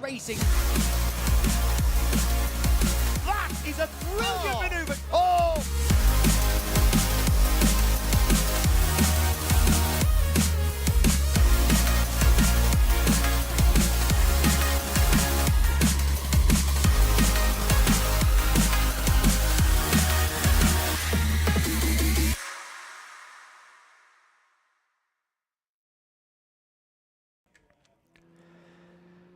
racing. That is a brilliant manoeuvre. Oh!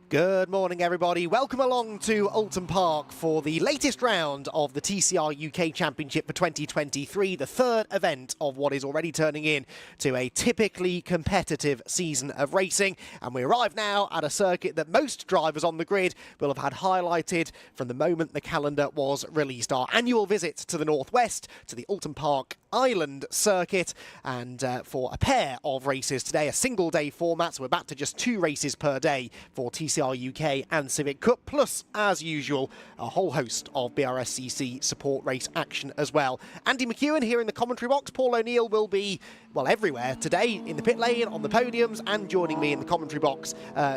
Good morning, everybody. Welcome along to Oulton Park for the latest round of the TCR UK Championship for 2023, the third event of what is already turning in to a typically competitive season of racing. And we arrive now at a circuit that most drivers on the grid will have had highlighted from the moment the calendar was released. Our annual visit to the northwest, to the Oulton Park Island circuit, and for a pair of races today, a single day format, so we're back to just 2 races per day for TCR UK and Civic Cup, plus, as usual, a whole host of BRSCC support race action as well. Andy McEwen here in the commentary box. Paul O'Neill will be, well, everywhere today, in the pit lane, on the podiums, and joining me in the commentary box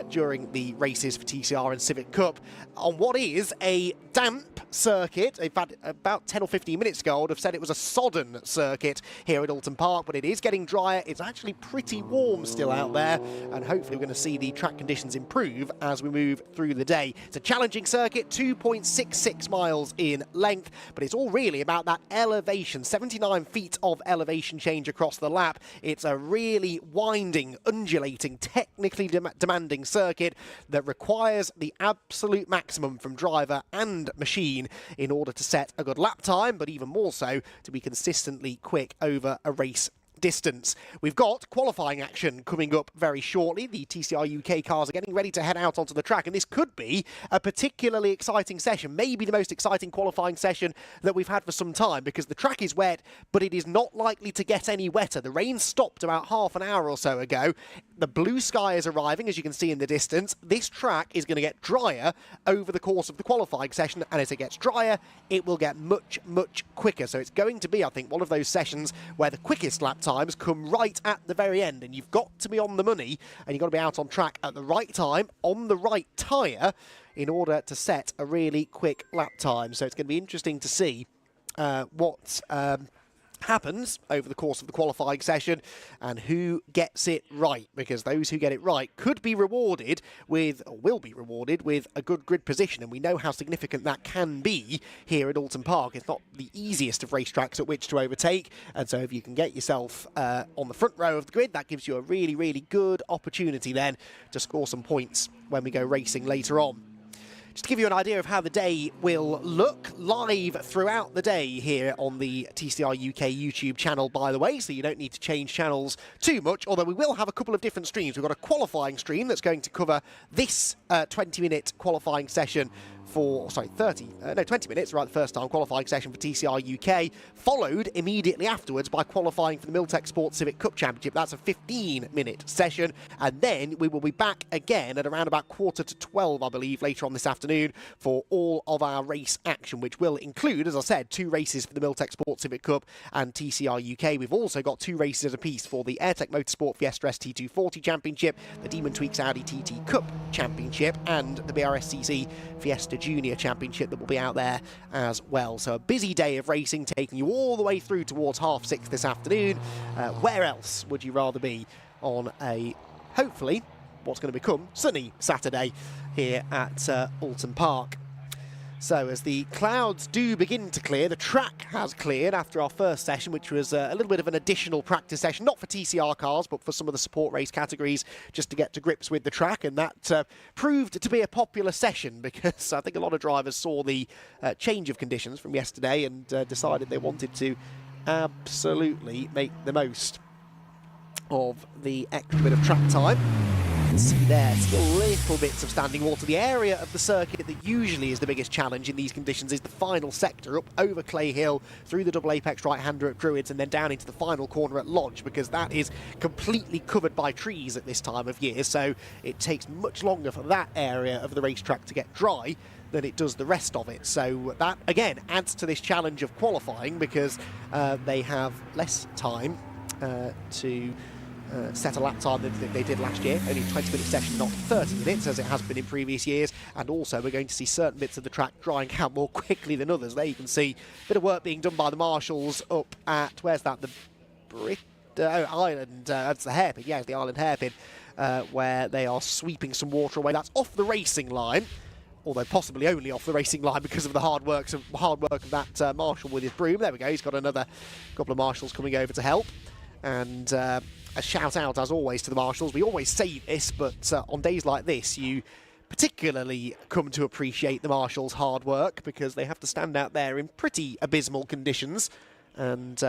during the races for TCR and Civic Cup on what is a damp circuit. In fact, about 10 or 15 minutes ago, I would have said it was a sodden circuit here at Oulton Park, but it is getting drier. It's actually pretty warm still out there, and hopefully we're going to see the track conditions improve as we move through the day. It's a challenging circuit, 2.66 miles in length, but it's all really about that elevation, 79 feet of elevation change across the lap. It's a really winding, undulating, technically demanding circuit that requires the absolute maximum from driver and machine in order to set a good lap time, but even more so to be consistently quick over a race distance. We've got qualifying action coming up very shortly. The TCR UK cars are getting ready to head out onto the track, and this could be a particularly exciting session, maybe the most exciting qualifying session that we've had for some time, because the track is wet, but it is not likely to get any wetter. The rain stopped about half an hour or so ago. The blue sky is arriving, as you can see in the distance. This track is going to get drier over the course of the qualifying session, and as it gets drier, it will get much, much quicker. So it's going to be, I think, one of those sessions where the quickest lap times come right at the very end, and you've got to be on the money, and you've got to be out on track at the right time, on the right tyre, in order to set a really quick lap time. So it's going to be interesting to see what happens over the course of the qualifying session and who gets it right, because those who get it right could be rewarded with, or will be rewarded with, a good grid position, and we know how significant that can be here at Oulton Park. It's not the easiest of racetracks at which to overtake, and so if you can get yourself on the front row of the grid, that gives you a really, really good opportunity then to score some points when we go racing later on. Just to give you an idea of how the day will look, live throughout the day here on the TCR UK YouTube channel, by the way, so you don't need to change channels too much, although we will have a couple of different streams. We've got a qualifying stream that's going to cover this 20-minute qualifying session for, 20 minutes, right, the first time qualifying session for TCR UK, followed immediately afterwards by qualifying for the Miltech Sports Civic Cup Championship. That's a 15-minute session, and then we will be back again at around about 11:45, I believe, later on this afternoon for all of our race action, which will include, as I said, 2 races for the Miltech Sports Civic Cup and TCR UK. We've also got 2 races apiece for the Airtech Motorsport Fiesta ST240 Championship, the Demon Tweaks Audi TT Cup Championship, and the BRSCC Fiesta Junior Championship that will be out there as well. So a busy day of racing taking you all the way through towards 6:30 this afternoon. Where else would you rather be on a, hopefully, what's going to become sunny Saturday here at Oulton Park? So as the clouds do begin to clear, the track has cleared after our first session, which was a little bit of an additional practice session, not for TCR cars, but for some of the support race categories, just to get to grips with the track. And that proved to be a popular session, because I think a lot of drivers saw the change of conditions from yesterday and decided they wanted to absolutely make the most of the extra bit of track time. You can see there still little bits of standing water. The area of the circuit that usually is the biggest challenge in these conditions is the final sector, up over Clay Hill, through the double apex right-hander at Druids, and then down into the final corner at Lodge, because that is completely covered by trees at this time of year, so it takes much longer for that area of the racetrack to get dry than it does the rest of it. So that, again, adds to this challenge of qualifying, because they have less time to set a lap time that they did last year, only a 20-minute session, not 30 minutes as it has been in previous years, and also we're going to see certain bits of the track drying out more quickly than others. There you can see a bit of work being done by the marshals up at, where's that, the Island, that's the hairpin, yeah, it's the Island hairpin, where they are sweeping some water away. That's off the racing line, although possibly only off the racing line because of the hard work of that marshal with his broom. There we go, he's got another couple of marshals coming over to help. And a shout out, as always, to the marshals. We always say this, but on days like this, you particularly come to appreciate the marshals' hard work because they have to stand out there in pretty abysmal conditions. And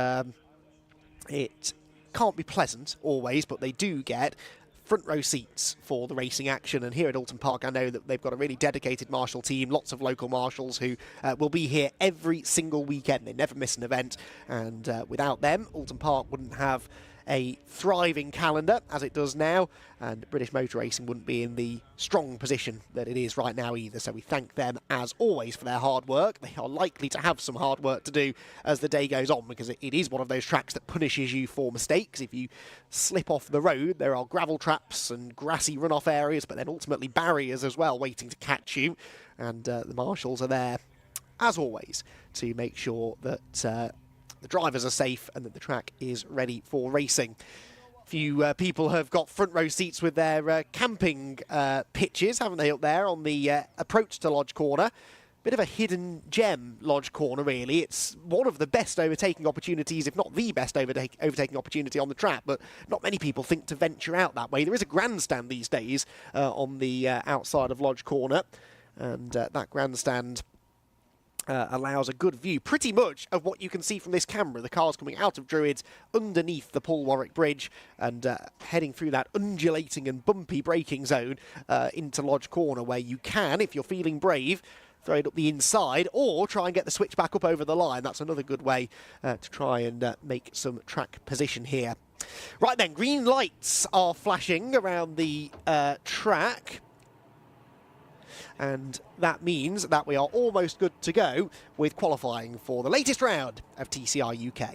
it can't be pleasant always, but they do get front row seats for the racing action. And here at Oulton Park, I know that they've got a really dedicated marshal team, lots of local marshals who will be here every single weekend. They never miss an event, and without them, Oulton Park wouldn't have a thriving calendar as it does now, and British motor racing wouldn't be in the strong position that it is right now either. So we thank them as always for their hard work. They are likely to have some hard work to do as the day goes on, because it is one of those tracks that punishes you for mistakes. If you slip off the road, there are gravel traps and grassy runoff areas, but then ultimately barriers as well waiting to catch you, and the marshals are there as always to make sure that the drivers are safe and that the track is ready for racing. Few people have got front row seats with their camping pitches, haven't they, up there on the approach to Lodge Corner. Bit of a hidden gem, Lodge Corner, really. It's one of the best overtaking opportunities, if not the best overtaking opportunity on the track, but not many people think to venture out that way. There is a grandstand these days on the outside of Lodge Corner, and that grandstand allows a good view, pretty much, of what you can see from this camera. The cars coming out of Druids underneath the Paul Warwick Bridge and heading through that undulating and bumpy braking zone into Lodge Corner, where you can, if you're feeling brave, throw it up the inside or try and get the switch back up over the line. That's another good way to try and make some track position here. Right then, green lights are flashing around the track. And that means that we are almost good to go with qualifying for the latest round of TCR UK.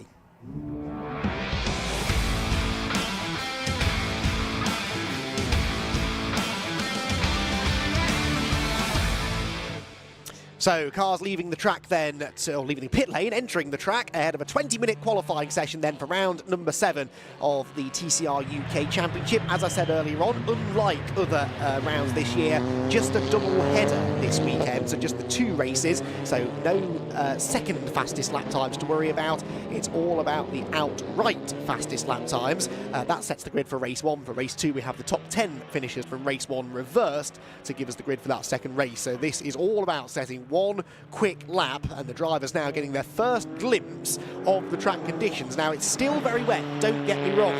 So cars leaving the track then, or leaving the pit lane, entering the track ahead of a 20-minute qualifying session then for round number 7 of the TCR UK Championship. As I said earlier on, unlike other rounds this year, just a double header this weekend, so just the 2 races, so no second fastest lap times to worry about. It's all about the outright fastest lap times. That sets the grid for race 1. For race 2, we have the top 10 finishers from race 1 reversed to give us the grid for that second race. So this is all about setting one quick lap, and the drivers now getting their first glimpse of the track conditions. Now, it's still very wet, don't get me wrong,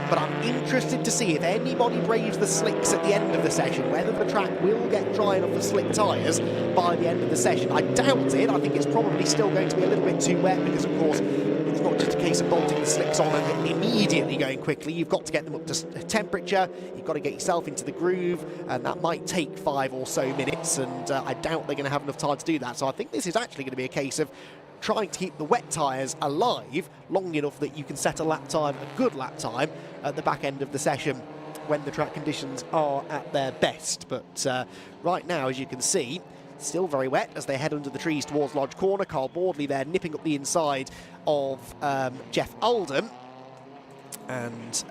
but I'm interested to see if anybody braves the slicks at the end of the session, whether the track will get dry enough for slick tyres by the end of the session. I doubt it. I think it's probably still going to be a little bit too wet because, of course, it's not just a case of bolting the slicks on and immediately going quickly. You've got to get them up to temperature, you've got to get yourself into the groove, and that might take 5 or so minutes, and I doubt they're going to have enough time to do that. So I think this is actually going to be a case of trying to keep the wet tyres alive long enough that you can set a lap time, a good lap time, at the back end of the session when the track conditions are at their best. But right now, as you can see, still very wet as they head under the trees towards Lodge Corner. Carl Boardley there nipping up the inside of Jeff Oulton and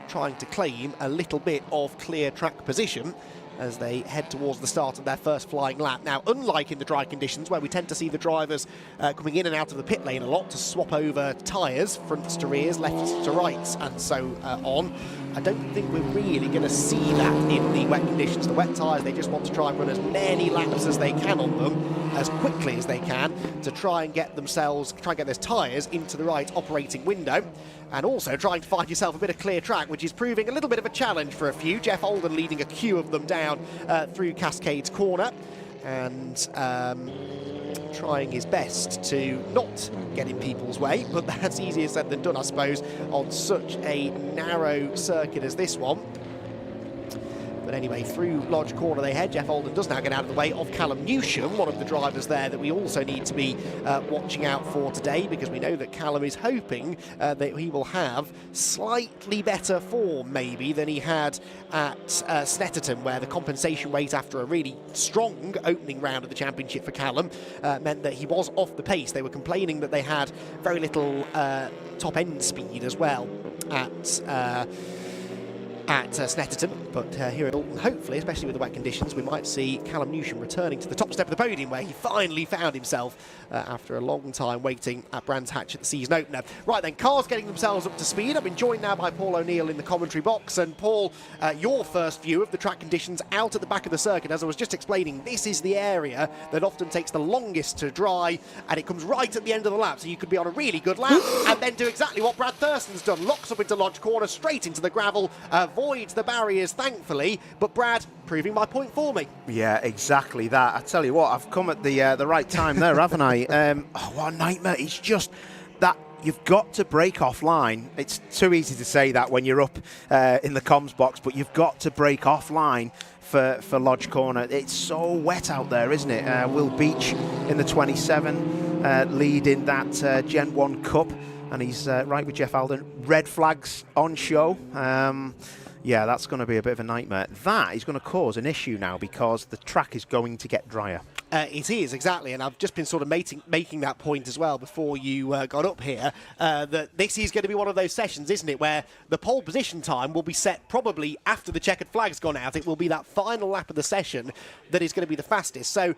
trying to claim a little bit of clear track position as they head towards the start of their first flying lap. Now, unlike in the dry conditions where we tend to see the drivers coming in and out of the pit lane a lot to swap over tyres, fronts to rears, lefts to rights, and so on, I don't think we're really going to see that in the wet conditions. The wet tyres, they just want to try and run as many laps as they can on them, as quickly as they can, to try and get those tyres into the right operating window, and also trying to find yourself a bit of clear track, which is proving a little bit of a challenge for a few. Jeff Oulton leading a queue of them down through Cascades Corner, and trying his best to not get in people's way, but that's easier said than done, I suppose, on such a narrow circuit as this one. But anyway, through Lodge Corner they head. Jeff Oulton does now get out of the way of Callum Newsham, one of the drivers there that we also need to be watching out for today, because we know that Callum is hoping that he will have slightly better form maybe than he had at Snetterton, where the compensation weight after a really strong opening round of the championship for Callum meant that he was off the pace. They were complaining that they had very little top end speed as well at Snetterton, but here at Oulton, hopefully, especially with the wet conditions, we might see Callum Newsham returning to the top step of the podium, where he finally found himself after a long time waiting at Brands Hatch at the season opener. Right then, cars getting themselves up to speed. I've been joined now by Paul O'Neill in the commentary box, and Paul, your first view of the track conditions out at the back of the circuit. As I was just explaining, this is the area that often takes the longest to dry, and it comes right at the end of the lap, so you could be on a really good lap and then do exactly what Brad Thurston's done, locks up into Lodge Corner, straight into the gravel, avoids the barriers thankfully, but Brad proving my point for me. Yeah, exactly that. I tell you what, I've come at the right time there, haven't I? Oh, what a nightmare. It's just that you've got to break offline. It's too easy to say that when you're up in the comms box, but you've got to break offline for Lodge Corner. It's so wet out there, isn't it? Will Beach in the 27, leading that Gen 1 Cup, and he's right with Jeff Oulton. Red flags on show. Yeah, that's going to be a bit of a nightmare. That is going to cause an issue now, because the track is going to get drier. It is, exactly, and I've just been sort of making that point as well before you got up here, that this is going to be one of those sessions, isn't it, where the pole position time will be set probably after the checkered flag's gone out. It will be that final lap of the session that is going to be the fastest. So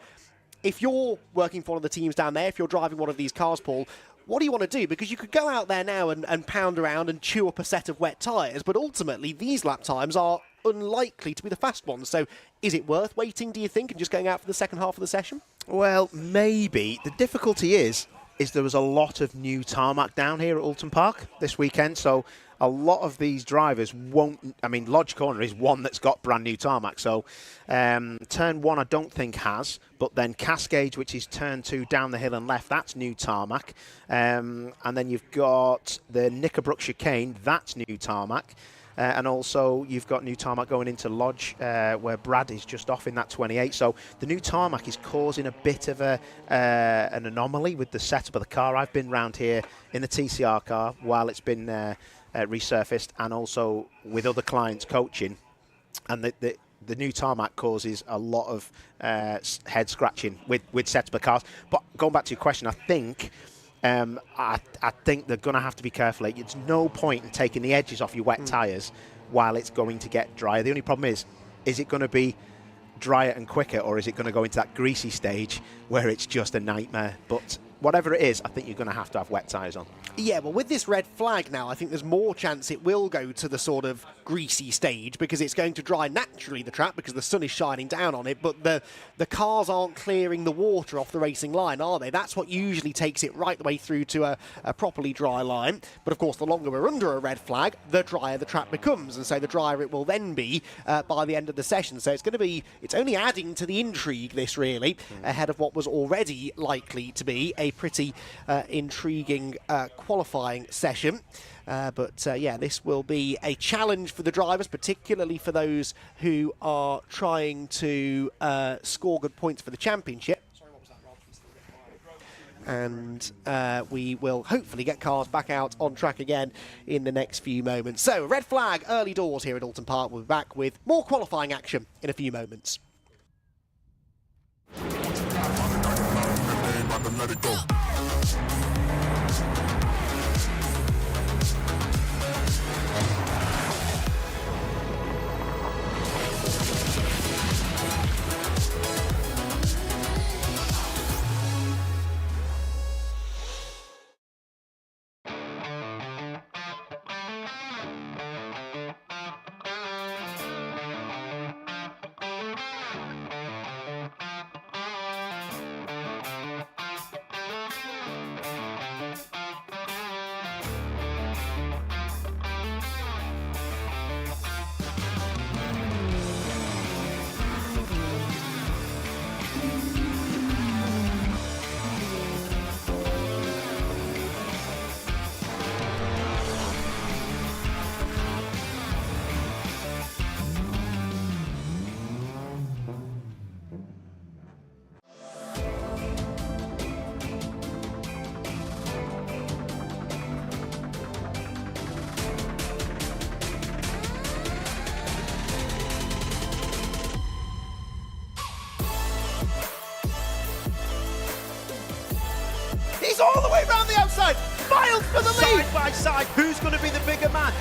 if you're working for one of the teams down there, if you're driving one of these cars, Paul, what do you want to do? Because you could go out there now and pound around and chew up a set of wet tyres, but ultimately these lap times are unlikely to be the fast ones. So is it worth waiting, do you think, and just going out for the second half of the session? Well, maybe. The difficulty is there was a lot of new tarmac down here at Oulton Park this weekend, so a lot of these drivers won't. I mean, Lodge Corner is one that's got brand new tarmac, so turn 1 I don't think has, but then Cascade, which is turn 2 down the hill and left, that's new tarmac, and then you've got the Knickerbrook chicane, that's new tarmac. And also you've got new tarmac going into Lodge, where Brad is just off in that 28. So the new tarmac is causing a bit of an anomaly with the setup of the car. I've been round here in the TCR car while it's been resurfaced, and also with other clients coaching, and the new tarmac causes a lot of head scratching with setup of cars. But going back to your question, I think they're going to have to be careful. It's no point in taking the edges off your wet tyres while it's going to get drier. The only problem is it going to be drier and quicker, or is it going to go into that greasy stage where it's just a nightmare? But whatever it is, I think you're going to have wet tyres on. Yeah, well, with this red flag now, I think there's more chance it will go to the sort of greasy stage, because it's going to dry naturally, the track, because the sun is shining down on it, but the cars aren't clearing the water off the racing line, are they? That's what usually takes it right the way through to a properly dry line. But of course, the longer we're under a red flag, the drier the track becomes, and so the drier it will then be by the end of the session. So it's only adding to the intrigue, this really, ahead of what was already likely to be a pretty intriguing qualifying session. But yeah, this will be a challenge for the drivers, particularly for those who are trying to score good points for the championship. And we will hopefully get cars back out on track again in the next few moments. So, red flag, early doors here at Oulton Park. We'll be back with more qualifying action in a few moments. Let it go. Miles for the lead! Side by side, who's going to be the bigger man?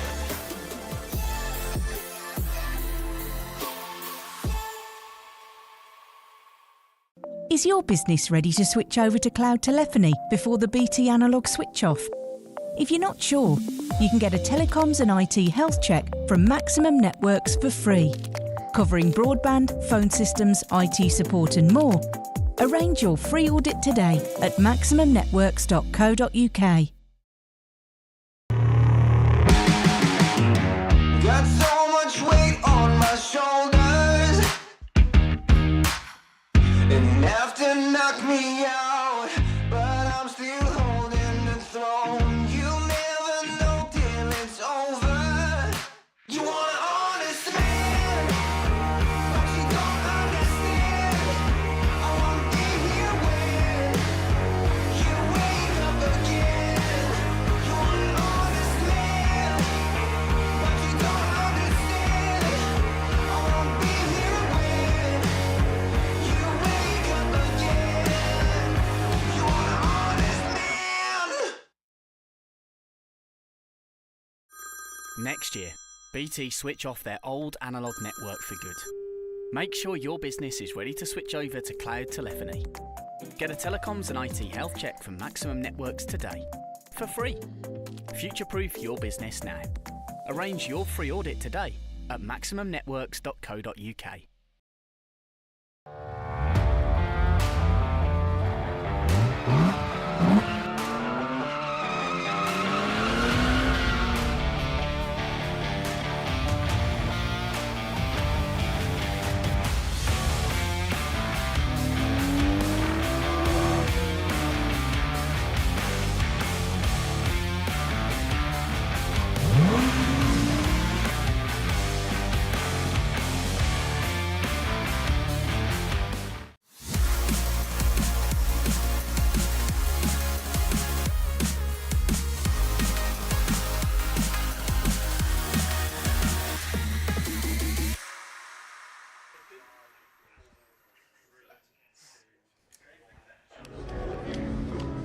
Is your business ready to switch over to cloud telephony before the BT analogue switch off? If you're not sure, you can get a telecoms and IT health check from Maximum Networks for free, covering broadband, phone systems, IT support and more. Arrange your free audit today at maximumnetworks.co.uk. Got so much weight on my shoulders, and have to knock me out, but I'm still holding the throne. You never know till it's over. You want an honest man, but you don't understand. I won't be here when you wake up again. You want an honest man, but you don't understand. I won't be here when you wake up again. You want an honest man. Next year, BT switch off their old analogue network for good. Make sure your business is ready to switch over to cloud telephony. Get a telecoms and IT health check from Maximum Networks today, for free. Future-proof your business now. Arrange your free audit today at maximumnetworks.co.uk.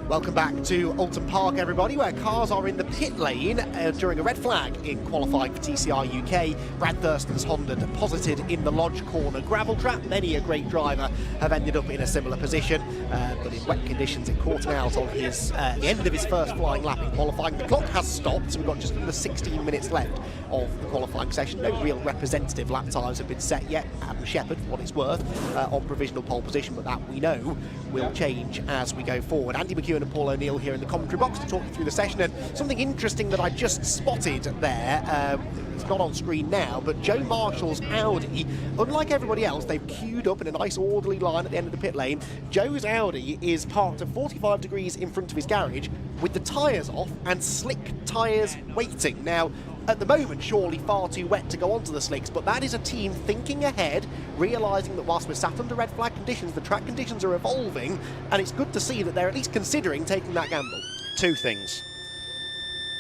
Welcome back to Oulton Park, everybody, where cars are in the pit lane during a red flag in qualifying for TCR UK. Brad Thurston's Honda deposited in the Lodge Corner gravel trap. Many a great driver have ended up in a similar position, but in wet conditions it caught him out on his the end of his first flying lap in qualifying. The clock has stopped, so we've got just under 16 minutes left of the qualifying session. No real representative lap times have been set yet. Adam Shepherd, for what it's worth, on provisional pole position, but that we know will change as we go forward. Andy McEwen and Paul O'Neill here in the commentary box to talk you through the session, and something interesting that I just spotted there, it's not on screen now, but Joe Marshall's Audi, unlike everybody else, they've queued up in a nice orderly line at the end of the pit lane. Joe's Audi is parked at 45 degrees in front of his garage with the tyres off and slick tyres waiting. Now, at the moment, surely far too wet to go onto the slicks, but that is a team thinking ahead, realising that whilst we're sat under red flag conditions, the track conditions are evolving, and it's good to see that they're at least considering taking that gamble. Two things.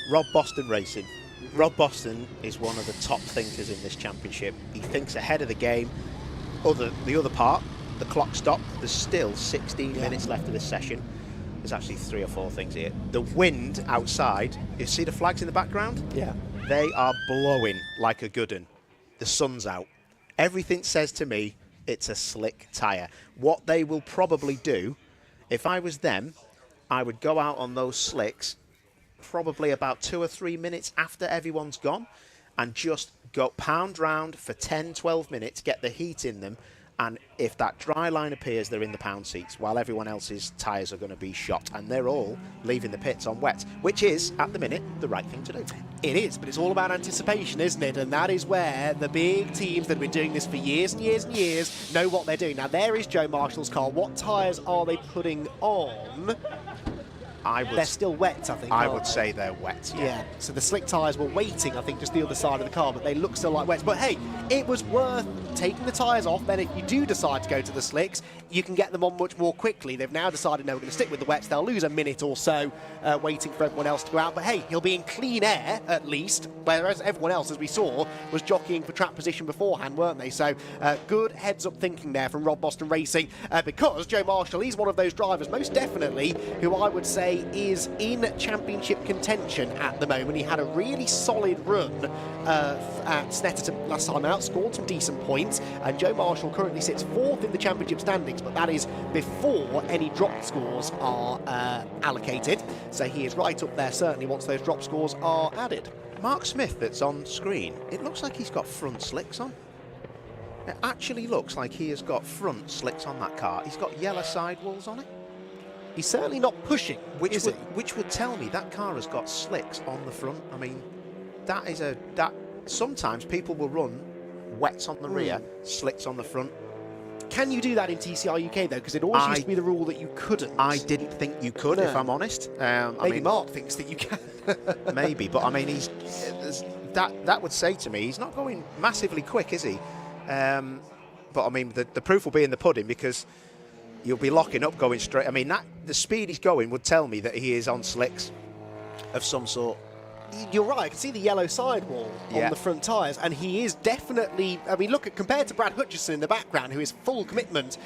Rob Boston Racing. Rob Boston is one of the top thinkers in this championship. He thinks ahead of the game. The other part, the clock stopped. There's still 16 minutes left of this session. There's actually 3 or 4 things here. The wind outside, you see the flags in the background? Yeah. They are blowing like a good one. The sun's out. Everything says to me it's a slick tyre. What they will probably do, if I was them, I would go out on those slicks probably about 2 or 3 minutes after everyone's gone and just go pound round for 10, 12 minutes, get the heat in them, and if that dry line appears, they're in the pound seats while everyone else's tyres are going to be shot, and they're all leaving the pits on wet, which is, at the minute, the right thing to do. It is, but it's all about anticipation, isn't it? And that is where the big teams that have been doing this for years and years and years know what they're doing. Now, there is Joe Marshall's car. What tyres are they putting on? They're still wet, I think. I would say they're wet. Yeah. So the slick tyres were waiting, I think, just the other side of the car, but they look still like wet. But hey, it was worth taking the tyres off, then if you do decide to go to the slicks, you can get them on much more quickly. They've now decided, no, we're going to stick with the wets. They'll lose a minute or so waiting for everyone else to go out. But hey, he'll be in clean air, at least, whereas everyone else, as we saw, was jockeying for track position beforehand, weren't they? So good heads-up thinking there from Rob Boston Racing, because Joe Marshall, he's one of those drivers, most definitely, who I would say is in championship contention at the moment. He had a really solid run at Snetterton last time out, scored some decent points, and Joe Marshall currently sits 4th in the championship standings, but that is before any drop scores are allocated. So he is right up there, certainly, once those drop scores are added. Mark Smith that's on screen, it looks like he's got front slicks on. It actually looks like he has got front slicks on that car. He's got yellow sidewalls on it. He's certainly not pushing, which would tell me that car has got slicks on the front. I mean, that sometimes people will run wets on the rear, slicks on the front. Can you do that in TCR UK though? Because it always used to be the rule that you couldn't. I didn't think you could, if I'm honest. Maybe Mark thinks that you can. Maybe, but I mean, that would say to me he's not going massively quick, is he? But I mean, the proof will be in the pudding, because you'll be locking up going straight. I mean, the speed he's going would tell me that he is on slicks of some sort. You're right, I can see the yellow sidewall on the front tyres, and he is definitely, I mean, look, compared to Brad Hutchison in the background, who is full commitment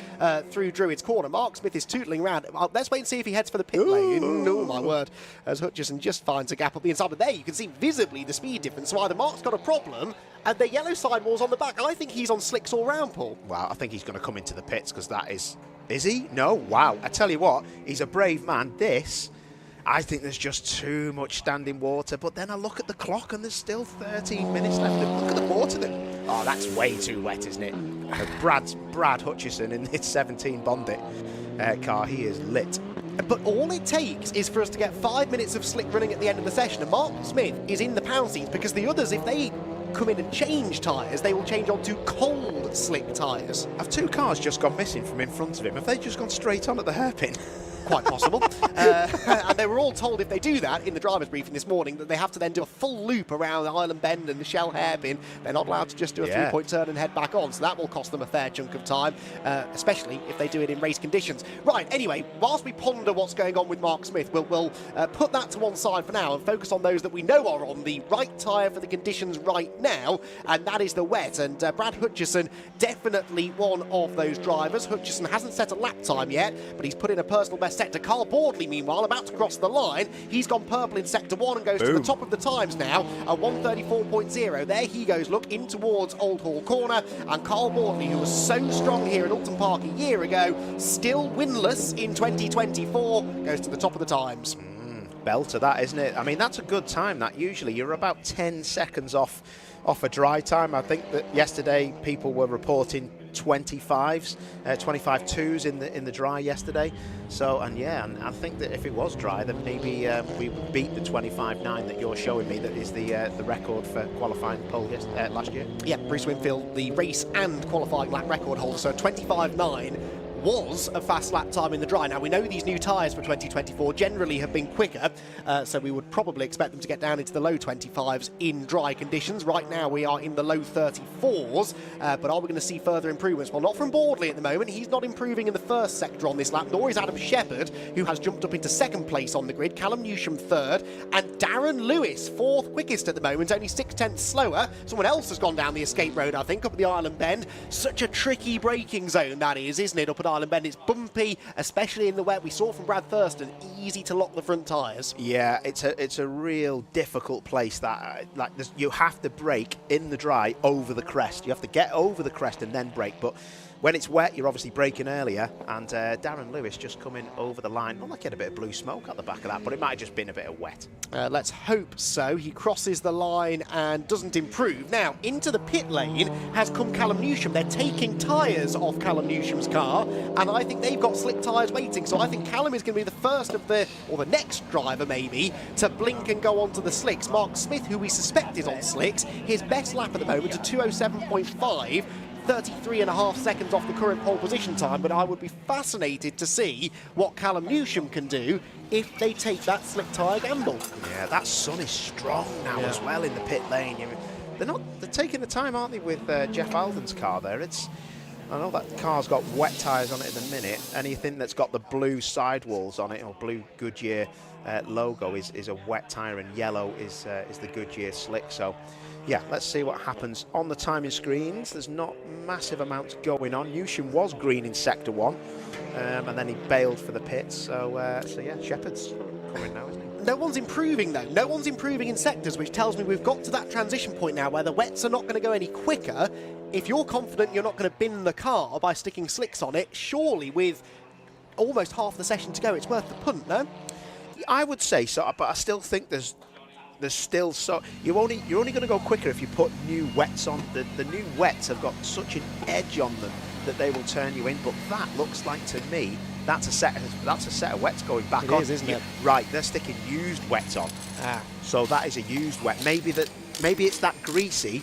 through Druids Corner, Mark Smith is tootling around. Let's wait and see if he heads for the pit lane. Oh, my word, as Hutchison just finds a gap up the inside. But there you can see visibly the speed difference, so either Mark's got a problem, and the yellow sidewall's on the back. I think he's on slicks all round, Paul. Wow, I think he's going to come into the pits, because that is he? No, wow. I tell you what, he's a brave man. I think there's just too much standing water, but then I look at the clock and there's still 13 minutes left. Look at the water then. Oh, that's way too wet, isn't it? Brad Hutchison in his 17 Bondit car, he is lit. But all it takes is for us to get 5 minutes of slick running at the end of the session, and Mark Smith is in the pound seats, because the others, if they come in and change tyres, they will change onto cold slick tyres. Have 2 cars just gone missing from in front of him? Have they just gone straight on at the hairpin? Quite possible. And they were all told, if they do that in the driver's briefing this morning, that they have to then do a full loop around the Island Bend and the Shell hairpin. They're not allowed to just do a 3-point turn and head back on, so that will cost them a fair chunk of time, especially if they do it in race conditions. Right, anyway, whilst we ponder what's going on with Mark Smith, we'll put that to one side for now and focus on those that we know are on the right tyre for the conditions right now, and that is the wet. And Brad Hutchison, definitely one of those drivers. Hutchison hasn't set a lap time yet, but he's put in a personal best sector. Carl Boardley, meanwhile, about to cross the line. He's gone purple in sector 1 and goes to the top of the times now, a 1:34.0. There he goes, look, in towards Old Hall Corner. And Carl Boardley, who was so strong here at Oulton Park a year ago, still winless in 2024, goes to the top of the times. Belter that, isn't it? I mean, that's a good time, that. Usually you're about 10 seconds off a dry time. I think that yesterday people were reporting 25s, 25.2s in the dry yesterday. So, and I think that if it was dry, then maybe we would beat the 25.9 that you're showing me. That is the record for qualifying pole last year. Yeah, Bruce Winfield, the race and qualifying lap record holder. So 25.9 was a fast lap time in the dry. Now, we know these new tyres for 2024 generally have been quicker, so we would probably expect them to get down into the low 25s in dry conditions. Right now, we are in the low 34s, but are we going to see further improvements? Well, not from Boardley at the moment. He's not improving in the first sector on this lap, nor is Adam Shepherd, who has jumped up into 2nd place on the grid. Callum Newsham 3rd, and Darren Lewis 4th quickest at the moment, only 6/10 slower. Someone else has gone down the escape road, I think, up at the Island Bend. Such a tricky braking zone that is, isn't it, up at Island Bend? It's bumpy, especially in the wet. We saw from Brad Thurston, easy to lock the front tyres. Yeah, it's a real difficult place. That you have to brake in the dry over the crest. You have to get over the crest and then brake. But when it's wet, you're obviously braking earlier. And Darren Lewis just coming over the line. Not like he had a bit of blue smoke at the back of that, but it might have just been a bit of wet. Let's hope so. He crosses the line and doesn't improve. Now, into the pit lane has come Callum Newsham. They're taking tyres off Callum Newsham's car, and I think they've got slick tyres waiting. So I think Callum is going to be the first of the next driver maybe, to blink and go onto the slicks. Mark Smith, who we suspect is on slicks, his best lap at the moment, a 2:07.5. 33.5 seconds off the current pole position time, but I would be fascinated to see what Callum Newsham can do if they take that slick tyre gamble. Yeah, that sun is strong now as well in the pit lane. they're taking the time, aren't they, with Jeff Alden's car there? I know that car's got wet tyres on it in a minute. Anything that's got the blue sidewalls on it or blue Goodyear logo is a wet tyre, and yellow is the Goodyear slick. So yeah, let's see what happens on the timing screens. There's not massive amounts going on. Newsham was green in sector 1, and then he bailed for the pits. So yeah, Shepherd's coming now, isn't he? No one's improving though. No one's improving in sectors, which tells me we've got to that transition point now where the wets are not going to go any quicker. If you're confident you're not going to bin the car by sticking slicks on it, surely with almost half the session to go, it's worth the punt, no? I would say so, but I still think there's still you're only going to go quicker if you put new wets on. The new wets have got such an edge on them that they will turn you in. But that looks like, to me, that's a set of wets going back on. It is, isn't it? Right, they're sticking used wets on. So that is a used wet. Maybe it's that greasy.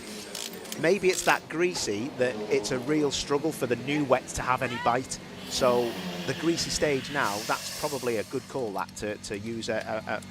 Maybe it's that greasy that it's a real struggle for the new wets to have any bite. So the greasy stage now, that's probably a good call, that to use a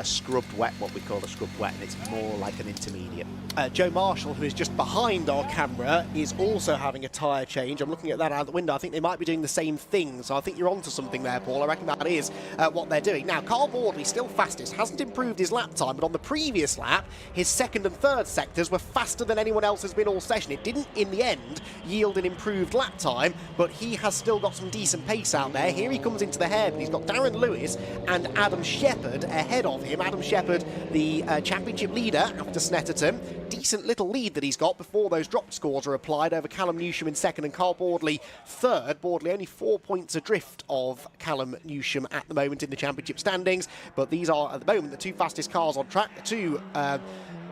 scrubbed wet, what we call a scrubbed wet, and it's more like an intermediate. Joe Marshall, who is just behind our camera, is also having a tyre change. I'm looking at that out the window. I think they might be doing the same thing, so I think you're onto something there, Paul. I reckon that is what they're doing. Now, Carl Boardley, still fastest, hasn't improved his lap time, but on the previous lap, his second and third sectors were faster than anyone else has been all session. It didn't, in the end, yield an improved lap time, but he has still got some decent pace out there. Here he comes into the hairpin. He's got Darren Lewis and Adam Shepherd ahead of him. Adam Shepherd, the championship leader after Snetterton. Decent little lead that he's got before those drop scores are applied over Callum Newsham in second and Carl Boardley third. Boardley only 4 points adrift of Callum Newsham at the moment in the championship standings, but these are at the moment the two fastest cars on track, the two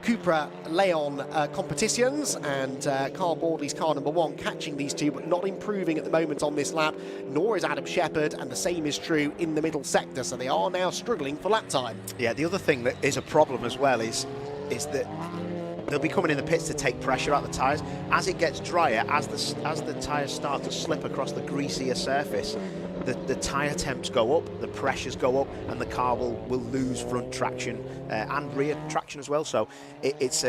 Cupra Leon competitions, and Carl Boardley's car number 1 catching these two but not improving at the moment on this lap, nor is Adam Shepherd, and the same is true in the middle sector, so they are now struggling for lap time. Yeah, the other thing that is a problem as well is that they'll be coming in the pits to take pressure out the tyres. As it gets drier, as the tyres start to slip across the greasier surface, the tyre temps go up, the pressures go up, and the car will lose front traction and rear traction as well. So he's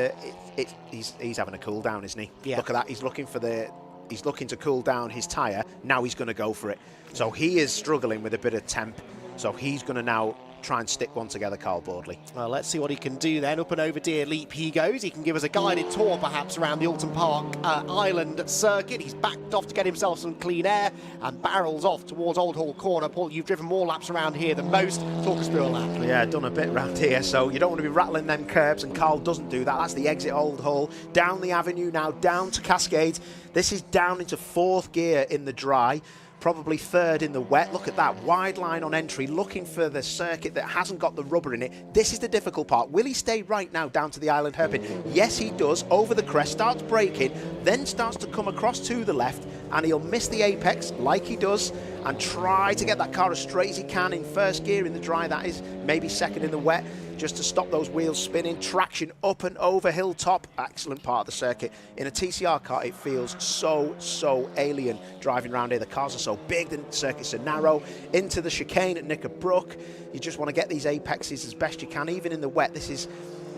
having a cool down, isn't he? Yeah. Look at that. He's looking to cool down his tyre. Now he's going to go for it. So he is struggling with a bit of temp. So he's going to now try and stick one together, Carl Boardley. Well, let's see what he can do then. Up and over Deer Leap he goes. He can give us a guided tour perhaps around the Oulton Park Island circuit. He's backed off to get himself some clean air and barrels off towards Old Hall Corner. Paul, you've driven more laps around here than most. Talk us through a lap. Yeah, done a bit around here, so you don't want to be rattling them curbs, and Carl doesn't do that. That's the exit Old Hall. Down the avenue now, down to Cascade. This is down into 4th gear in the dry. Probably 3rd in the wet. Look at that wide line on entry, looking for the circuit that hasn't got the rubber in it. This is the difficult part. Will he stay right now down to the island hairpin? Yes, he does. Over the crest, starts braking, then starts to come across to the left, and he'll miss the apex like he does and try to get that car as straight as he can in 1st gear in the dry, that is, maybe 2nd in the wet, just to stop those wheels spinning. Traction up and over hilltop. Excellent part of the circuit. In a TCR car, it feels so alien driving around here. The cars are so big, the circuits are narrow. Into the chicane at Knickerbrook. You just want to get these apexes as best you can, even in the wet. This is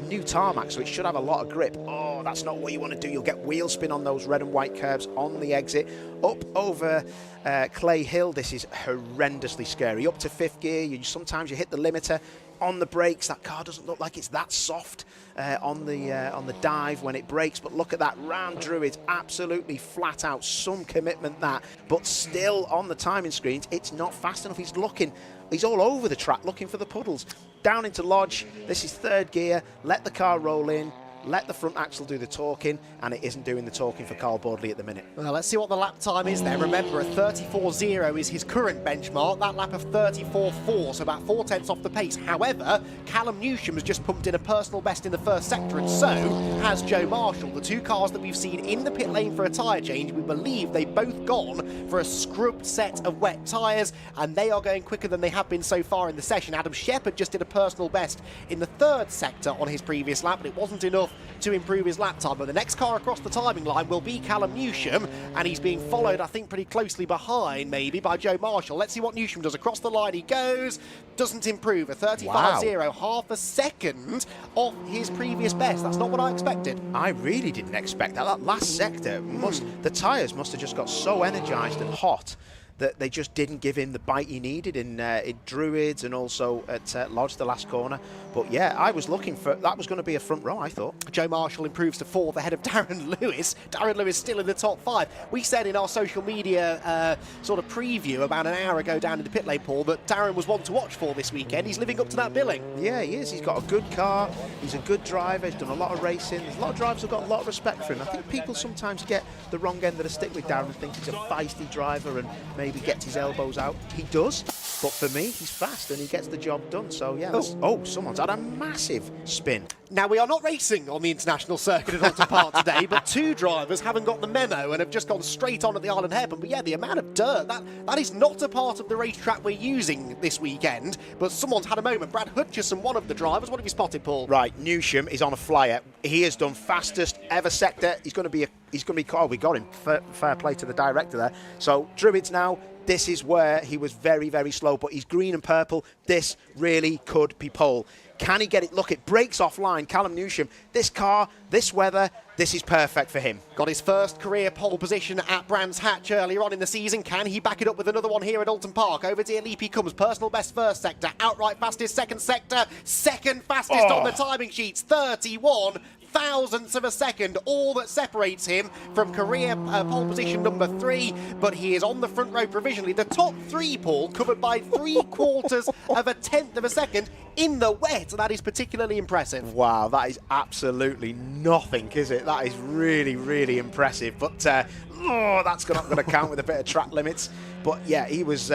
new tarmac, so it should have a lot of grip. Oh, that's not what you want to do. You'll get wheel spin on those red and white curbs on the exit. Up over Clay Hill, this is horrendously scary. Up to 5th gear, sometimes you hit the limiter. On the brakes, that car doesn't look like it's that soft on the dive when it brakes, but look at that. Round Druid, absolutely flat out, some commitment that, but still on the timing screens, it's not fast enough. He's all over the track looking for the puddles. Down into Lodge, this is 3rd gear, let the car roll in, let the front axle do the talking, and it isn't doing the talking for Carl Boardley at the minute. Well, let's see what the lap time is there. Remember, a 34.0 is his current benchmark. That lap of 34.4, so about 4 tenths off the pace. However, Callum Newsham has just pumped in a personal best in the 1st sector, and so has Joe Marshall. The two cars that we've seen in the pit lane for a tyre change, we believe they've both gone for a scrubbed set of wet tyres, and they are going quicker than they have been so far in the session. Adam Shepherd just did a personal best in the 3rd sector on his previous lap, but it wasn't enough enough to improve his lap time. But the next car across the timing line will be Callum Newsham, and he's being followed, I think, pretty closely behind, maybe, by Joe Marshall. Let's see what Newsham does. Across the line he goes, doesn't improve. A 35.0, half a second off his previous best. That's not what I expected. I really didn't expect that. That last sector, the tyres must have just got so energised and hot that they just didn't give him the bite he needed in Druids and also at Lodge, the last corner. But yeah, I was looking for, that was going to be a front row, I thought. Joe Marshall improves to 4th ahead of Darren Lewis. Darren Lewis still in the top 5. We said in our social media sort of preview about an hour ago down in the pit lane, Paul, that Darren was one to watch for this weekend. He's living up to that billing. Yeah, he is. He's got a good car. He's a good driver. He's done a lot of racing. There's a lot of drivers who've got a lot of respect for him. I think people sometimes get the wrong end of the stick with Darren and think he's a feisty driver and maybe gets his elbows out. He does, but for me, he's fast and he gets the job done. So yeah, someone's had a massive spin. Now, we are not racing on the international circuit at Oulton Park today, but 2 drivers haven't got the memo and have just gone straight on at the Island Hairpin. But yeah, the amount of dirt, that is not a part of the racetrack we're using this weekend, but someone's had a moment. Brad Hutchison, one of the drivers. What have you spotted, Paul? Right, Newsham is on a flyer. He has done fastest ever sector. He's going to be we got him. Fair play to the director there. So Druids now. This is where he was very, very slow, but he's green and purple. This really could be pole. Can he get it? Look, it breaks offline. Callum Newsham, this car, this weather, this is perfect for him. Got his first career pole position at Brands Hatch earlier on in the season. Can he back it up with another one here at Oulton Park? Over Dear Leap he comes. Personal best first sector. Outright fastest second sector. Second fastest on the timing sheets. 31 thousandths of a second, all that separates him from career pole position number 3, but he is on the front row provisionally. The top 3, Paul, covered by 3/4 of a tenth of a second in the wet. That is particularly impressive. Wow, that is absolutely nothing, is it? That is really, really impressive. But that's not going to count with a bit of track limits. But yeah, he was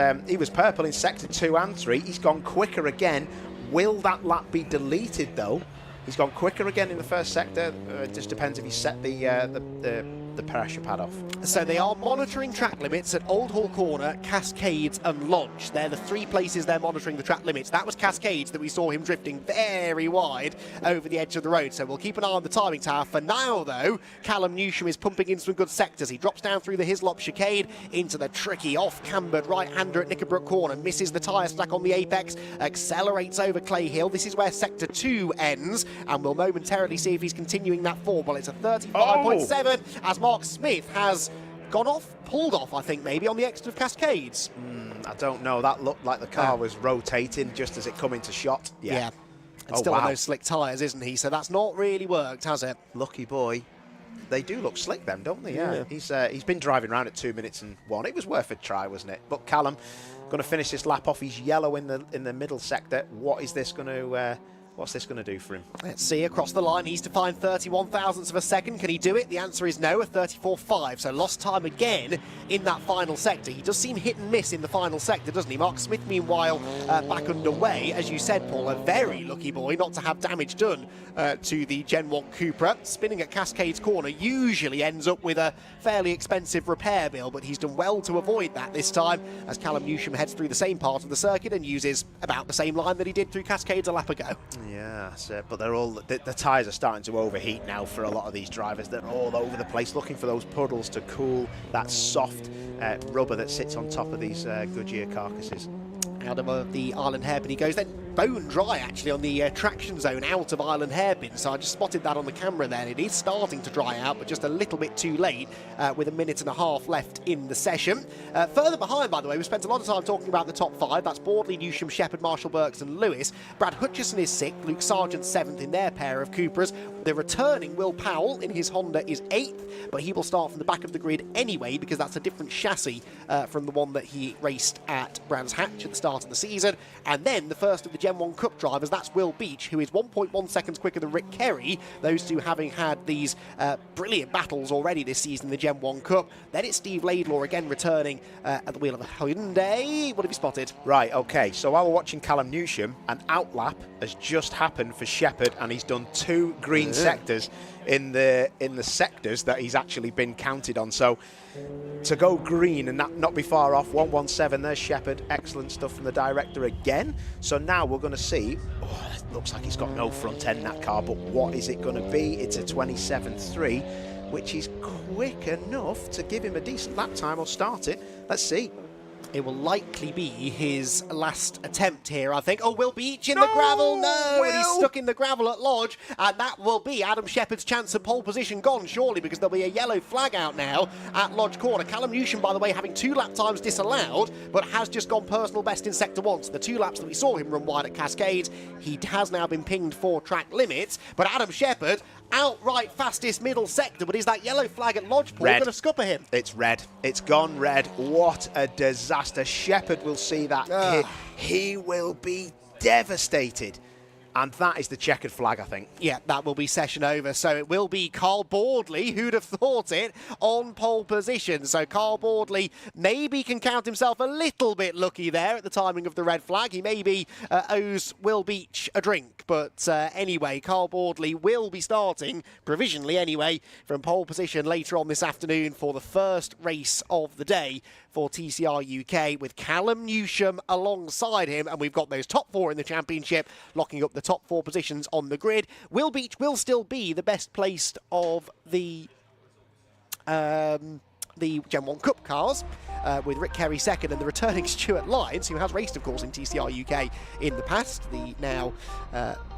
purple in sector 2 and 3. He's gone quicker again. Will that lap be deleted though? He's gone quicker again in the first sector. It just depends if he set the pressure pad off. So they are monitoring track limits at Old Hall Corner, Cascades and Lodge. They're the 3 places they're monitoring the track limits. That was Cascades that we saw him drifting very wide over the edge of the road. So we'll keep an eye on the timing tower. For now, though, Callum Newsham is pumping in some good sectors. He drops down through the Hislop chicane into the tricky off-cambered right-hander at Knickerbrook Corner. Misses the tyre stack on the apex. Accelerates over Clay Hill. This is where sector 2 ends. And we'll momentarily see if he's continuing that form. Well, it's a 35.7 as Mark Smith has pulled off, I think, maybe on the exit of Cascades. I don't know. That looked like the car was rotating just as it come into shot. Yeah. And still on those slick tyres, isn't he? So that's not really worked, has it? Lucky boy. They do look slick, them, don't they? Yeah. He's been driving around at 2 minutes and 1. It was worth a try, wasn't it? But Callum going to finish this lap off. He's yellow in the middle sector. What is this going to? What's this going to do for him? Let's see, across the line, he's to find 31 thousandths of a second. Can he do it? The answer is no, a 34.5. So lost time again in that final sector. He does seem hit and miss in the final sector, doesn't he? Mark Smith, meanwhile, back underway. As you said, Paul, a very lucky boy not to have damage done to the Gen 1 Cupra. Spinning at Cascades Corner usually ends up with a fairly expensive repair bill, but he's done well to avoid that this time as Callum Newsham heads through the same part of the circuit and uses about the same line that he did through Cascades a lap ago. Yeah, but they're all the tyres are starting to overheat now for a lot of these drivers. They're all over the place looking for those puddles to cool that soft rubber that sits on top of these Goodyear carcasses. Out of the Island Hairpin he goes, then bone dry actually on the traction zone out of Island Hairpin, so I just spotted that on the camera there. It is starting to dry out, but just a little bit too late with 1.5 minutes left in the session. Further behind, by the way, we spent a lot of time talking about the top 5. That's Boardley, Newsham, Shepherd, Marshall, Burks and Lewis. Brad Hutchison is 6th, Luke Sargent 7th in their pair of Cupras. The returning Will Powell in his Honda is 8th, but he will start from the back of the grid anyway because that's a different chassis from the one that he raced at Brands Hatch at the start of the season. And then the first of the Gen 1 Cup drivers, that's Will Beach, who is 1.1 seconds quicker than Rick Kerry, those two having had these brilliant battles already this season in the Gen 1 Cup. Then it's Steve Laidlaw again returning at the wheel of a Hyundai. What have you spotted? Right, okay, so while we're watching Callum Newsham, an outlap has just happened for Shepherd and he's done 2 green sectors in the sectors that he's actually been counted on. So to go green and not be far off, 117, there's Shepherd. Excellent stuff from the director again. So now we're going to see, oh, it looks like it's got no front end, that car, but what is it going to be? It's a 27.3, which is quick enough to give him a decent lap time or start it. Let's see. It will likely be his last attempt here, I think. Oh, Will Beach in the gravel. No, and he's stuck in the gravel at Lodge. And that will be Adam Shepherd's chance of pole position gone, surely, because there'll be a yellow flag out now at Lodge Corner. Callum Newsham, by the way, having 2 lap times disallowed, but has just gone personal best in Sector 1. So the 2 laps that we saw him run wide at Cascades, he has now been pinged for track limits. But Adam Shepherd, outright fastest middle sector, but is that yellow flag at Lodgeport going to scupper him? It's red. It's gone red. What a disaster. Shepherd will see that. He will be devastated. And that is the checkered flag, I think. Yeah, that will be session over. So it will be Carl Boardley, who'd have thought it, on pole position. So Carl Boardley maybe can count himself a little bit lucky there at the timing of the red flag. He maybe owes Will Beach a drink. But anyway, Carl Boardley will be starting, provisionally anyway, from pole position later on this afternoon for the first race of the day for TCR UK, with Callum Newsham alongside him. And we've got those top 4 in the championship, locking up the top 4 positions on the grid. Will Beach will still be the best placed of the Gen 1 Cup cars, with Rick Kerry second and the returning Stuart Lyons, who has raced, of course, in TCR UK in the past, the now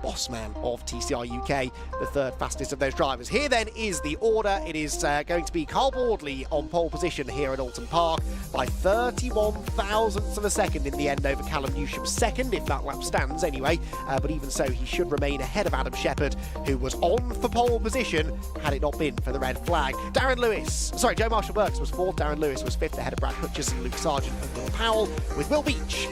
boss man of TCR UK, the 3rd fastest of those drivers. Here then is the order. It is going to be Carl Boardley on pole position here at Oulton Park by 31 thousandths of a second in the end over Callum Newsham second, if that lap stands anyway. But even so, he should remain ahead of Adam Shepherd, who was on for pole position had it not been for the red flag. Joe Marshall-Burks was 4th, Darren Lewis was 5th ahead of Brad Hutchison, Luke Sargent and Will Powell, with Will Beach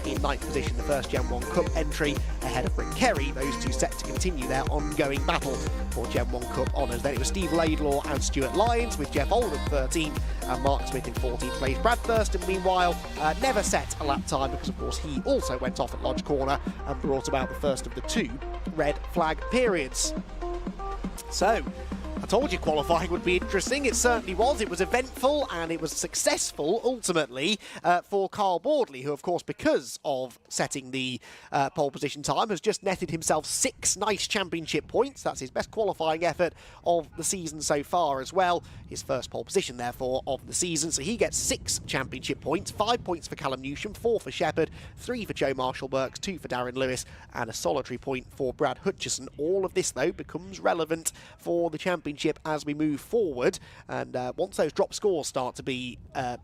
in 9th position, the first Gen 1 Cup entry, ahead of Rick Kerry. Those two set to continue their ongoing battle for Gen 1 Cup honours. Then it was Steve Laidlaw and Stuart Lyons, with Jeff Oldham 13th and Mark Smith in 14th place. Brad Thurston, meanwhile, never set a lap time because, of course, he also went off at Lodge Corner and brought about the first of the 2 red flag periods. So, I told you qualifying would be interesting. It certainly was. It was eventful and it was successful, ultimately, for Carl Boardley, who, of course, because of setting the pole position time, has just netted himself 6 nice championship points. That's his best qualifying effort of the season so far as well. His first pole position, therefore, of the season. So he gets 6 championship points, 5 points for Callum Newsham, 4 for Shepherd, 3 for Joe Marshall-Burks, 2 for Darren Lewis, and a solitary point for Brad Hutchison. All of this, though, becomes relevant for the championship as we move forward, and once those drop scores start to be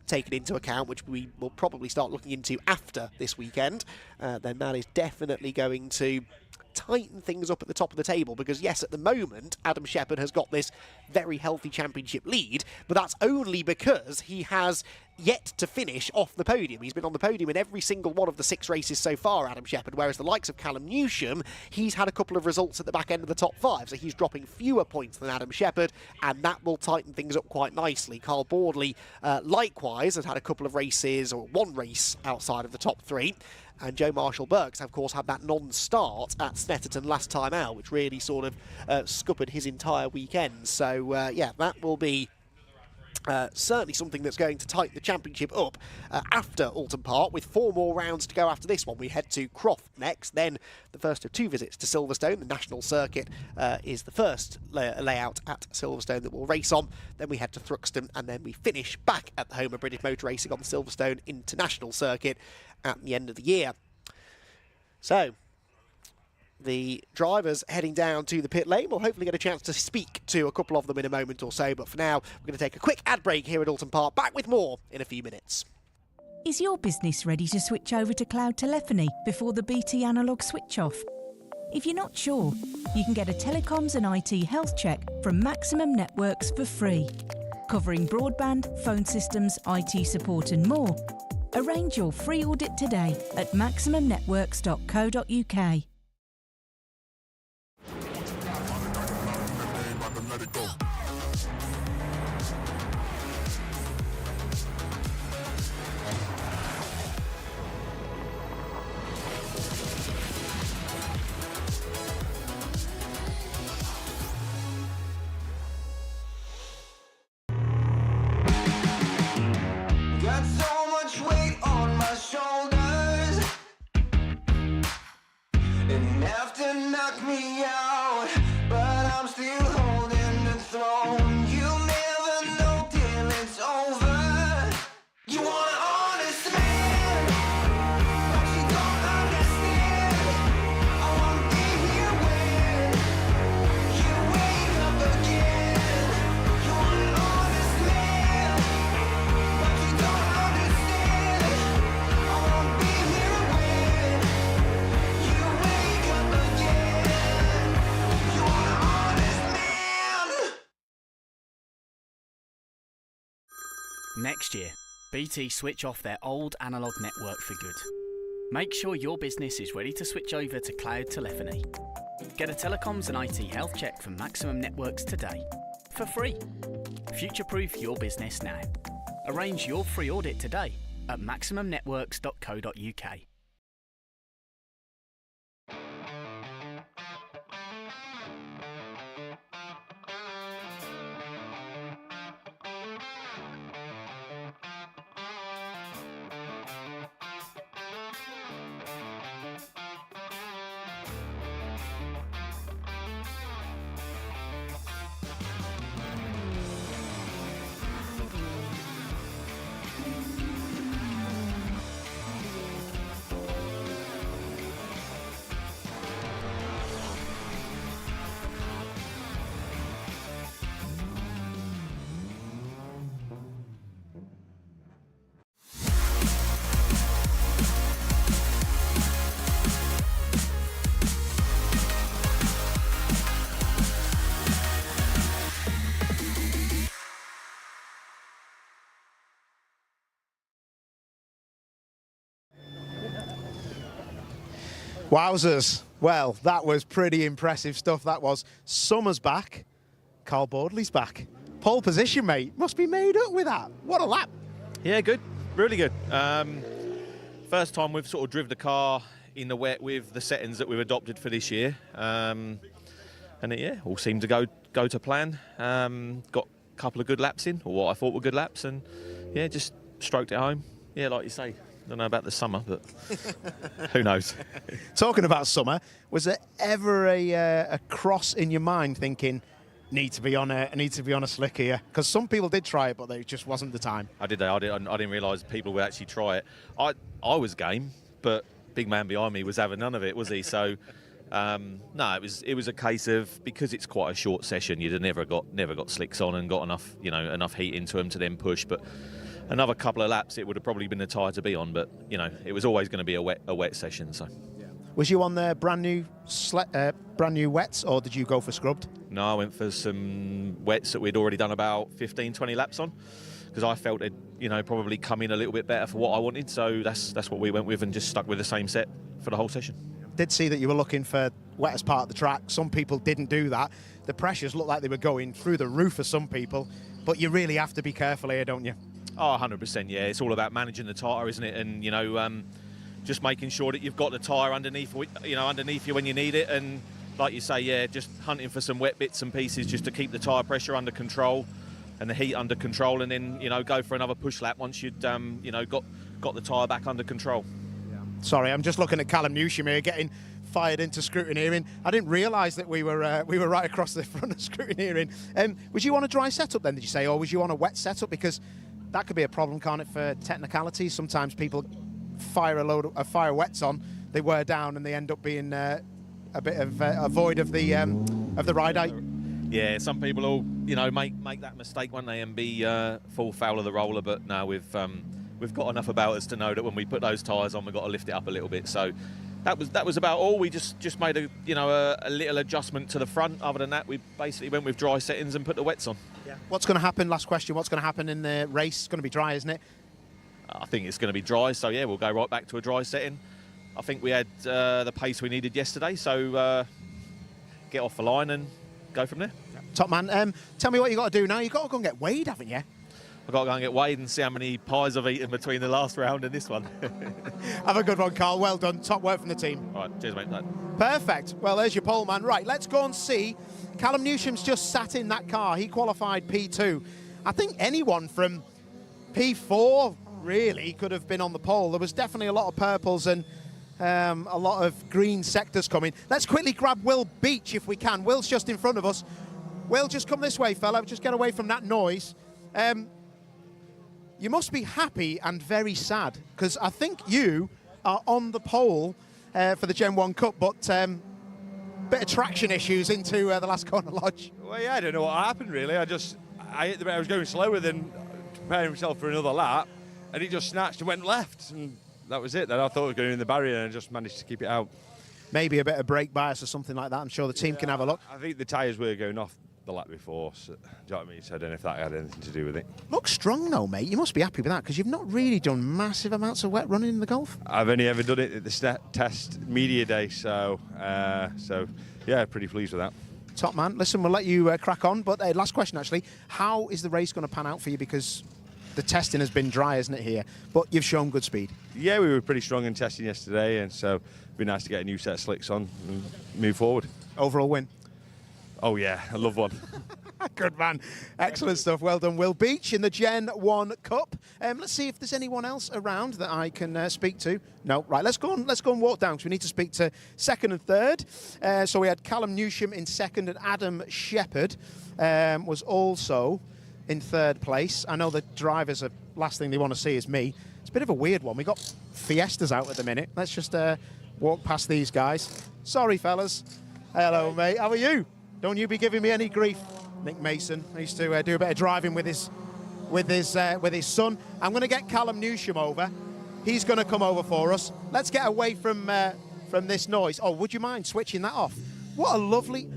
taken into account, which we will probably start looking into after this weekend, then that is definitely going to tighten things up at the top of the table, because yes, at the moment Adam Shepherd has got this very healthy championship lead, but that's only because he has yet to finish off the podium. He's been on the podium in every single one of the 6 races so far, Adam Shepherd, whereas the likes of Callum Newsham, he's had a couple of results at the back end of the top 5, so he's dropping fewer points than Adam Shepherd, and that will tighten things up quite nicely. Carl Boardley, likewise, has had a couple of races, or 1 race outside of the top 3, and Joe Marshall-Burks, of course, had that non-start at Snetterton last time out, which really sort of scuppered his entire weekend. So, yeah, that will be certainly something that's going to tighten the championship up after Oulton Park, with 4 more rounds to go after this one. We head to Croft next, then the first of 2 visits to Silverstone. The National Circuit is the first layout at Silverstone that we'll race on. Then we head to Thruxton, and then we finish back at the home of British Motor Racing on the Silverstone International Circuit at the end of the year. So, the drivers heading down to the pit lane. We'll hopefully get a chance to speak to a couple of them in a moment or so, but for now, we're going to take a quick ad break here at Oulton Park. Back with more in a few minutes. Is your business ready to switch over to cloud telephony before the BT analogue switch off? If you're not sure, you can get a telecoms and IT health check from Maximum Networks for free, covering broadband, phone systems, IT support and more. Arrange your free audit today at maximumnetworks.co.uk. Let it go. Got so much weight on my shoulders. Next year, BT switch off their old analogue network for good. Make sure your business is ready to switch over to cloud telephony. Get a telecoms and IT health check from Maximum Networks today, for free. Future-proof your business now. Arrange your free audit today at maximumnetworks.co.uk. Wowzers. Well, that was pretty impressive stuff, that was. Summer's back. Carl Boardley's back. Pole position, mate. Must be made up with that. What a lap. Yeah, good. Really good. First time we've sort of driven the car in the wet with the settings that we've adopted for this year. And it, all seemed to go to plan. Got a couple of good laps in, or what I thought were good laps, and yeah, just stroked it home. Yeah, like you say. Don't know about the summer, but who knows? Talking about summer, was there ever a cross in your mind thinking, need to be on a slick here? Because some people did try it, but it just wasn't the time. I didn't realise people would actually try it. I was game, but big man behind me was having none of it, was he? So no, it was a case of, because it's quite a short session, you'd have never got slicks on and got enough heat into them to then push, but. Another couple of laps, it would have probably been the tyre to be on, but it was always going to be a wet session. So, was you on the brand new wets, or did you go for scrubbed? No, I went for some wets that we'd already done about 15, 20 laps on, because I felt it, probably come in a little bit better for what I wanted. So that's what we went with, and just stuck with the same set for the whole session. Did see that you were looking for wettest part of the track. Some people didn't do that. The pressures looked like they were going through the roof for some people, but you really have to be careful here, don't you? Oh, 100%, yeah. It's all about managing the tyre, isn't it? And, just making sure that you've got the tyre underneath you when you need it. And like you say, yeah, just hunting for some wet bits and pieces just to keep the tyre pressure under control and the heat under control, and then, go for another push lap once you'd, got the tyre back under control. Yeah. Sorry, I'm just looking at Callum Newsham here getting fired into scrutineering. I didn't realise that we were right across the front of scrutineering. Was you on a dry setup then, did you say, or was you on a wet setup? Because that could be a problem, can't it, for technicalities? Sometimes people fire fire wets on, they wear down, and they end up being a bit of a void of the ride out. Yeah, some people will make that mistake, won't they, and be full foul of the roller. But no, we've got enough about us to know that when we put those tyres on, we've got to lift it up a little bit. So that was about all. We just made a little adjustment to the front. Other than that, we basically went with dry settings and put the wets on. Yeah. What's going to happen? Last question. What's going to happen in the race? It's going to be dry, isn't it? I think it's going to be dry. So yeah, we'll go right back to a dry setting. I think we had the pace we needed yesterday. So get off the line and go from there. Yeah. Top man. Tell me what you got to do now. You've got to go and get weighed, haven't you? I've got to go and get weighed and see how many pies I've eaten between the last round and this one. Have a good one, Carl. Well done. Top work from the team. All right, cheers, mate. Perfect. Well, there's your pole man. Right, let's go and see. Callum Newsham's just sat in that car. He qualified P2. I think anyone from P4 really could have been on the pole. There was definitely a lot of purples and a lot of green sectors coming. Let's quickly grab Will Beach if we can. Will's just in front of us. Will, just come this way, fella. Just get away from that noise. You must be happy and very sad, because I think you are on the pole for the Gen 1 Cup, but bit of traction issues into the last corner lodge. Well, yeah, I don't know what happened, really. I hit the bit. I was going slower than preparing myself for another lap, and he just snatched and went left, and that was it. Then I thought it was going in the barrier, and I just managed to keep it out. Maybe a bit of brake bias or something like that. I'm sure the team can have a look. I think the tyres were going off the lap before. So, do you know what I mean? So I don't know if that had anything to do with it. Looks strong though, mate. You must be happy with that because you've not really done massive amounts of wet running in the Golf. I've only ever done it at the test media day, so yeah, pretty pleased with that. Top man. Listen, we'll let you crack on. But last question, actually. How is the race going to pan out for you? Because the testing has been dry, isn't it, here? But you've shown good speed. Yeah, we were pretty strong in testing yesterday, and so it'd be nice to get a new set of slicks on and move forward. Overall win. Oh, yeah, I love one. Good man. Excellent stuff. Well done, Will Beach, in the Gen 1 Cup. Let's see if there's anyone else around that I can speak to. No, right, let's go and walk down because we need to speak to second and third. So we had Callum Newsham in second and Adam Shepherd was also in third place. I know the drivers, are last thing they want to see is me. It's a bit of a weird one. We got Fiestas out at the minute. Let's just walk past these guys. Sorry, fellas. Hello, mate. How are you? Don't you be giving me any grief. Nick Mason. I used to do a bit of driving with his son. I'm going to get Callum Newsham over. He's going to come over for us. Let's get away from this noise. Oh, would you mind switching that off? What a lovely...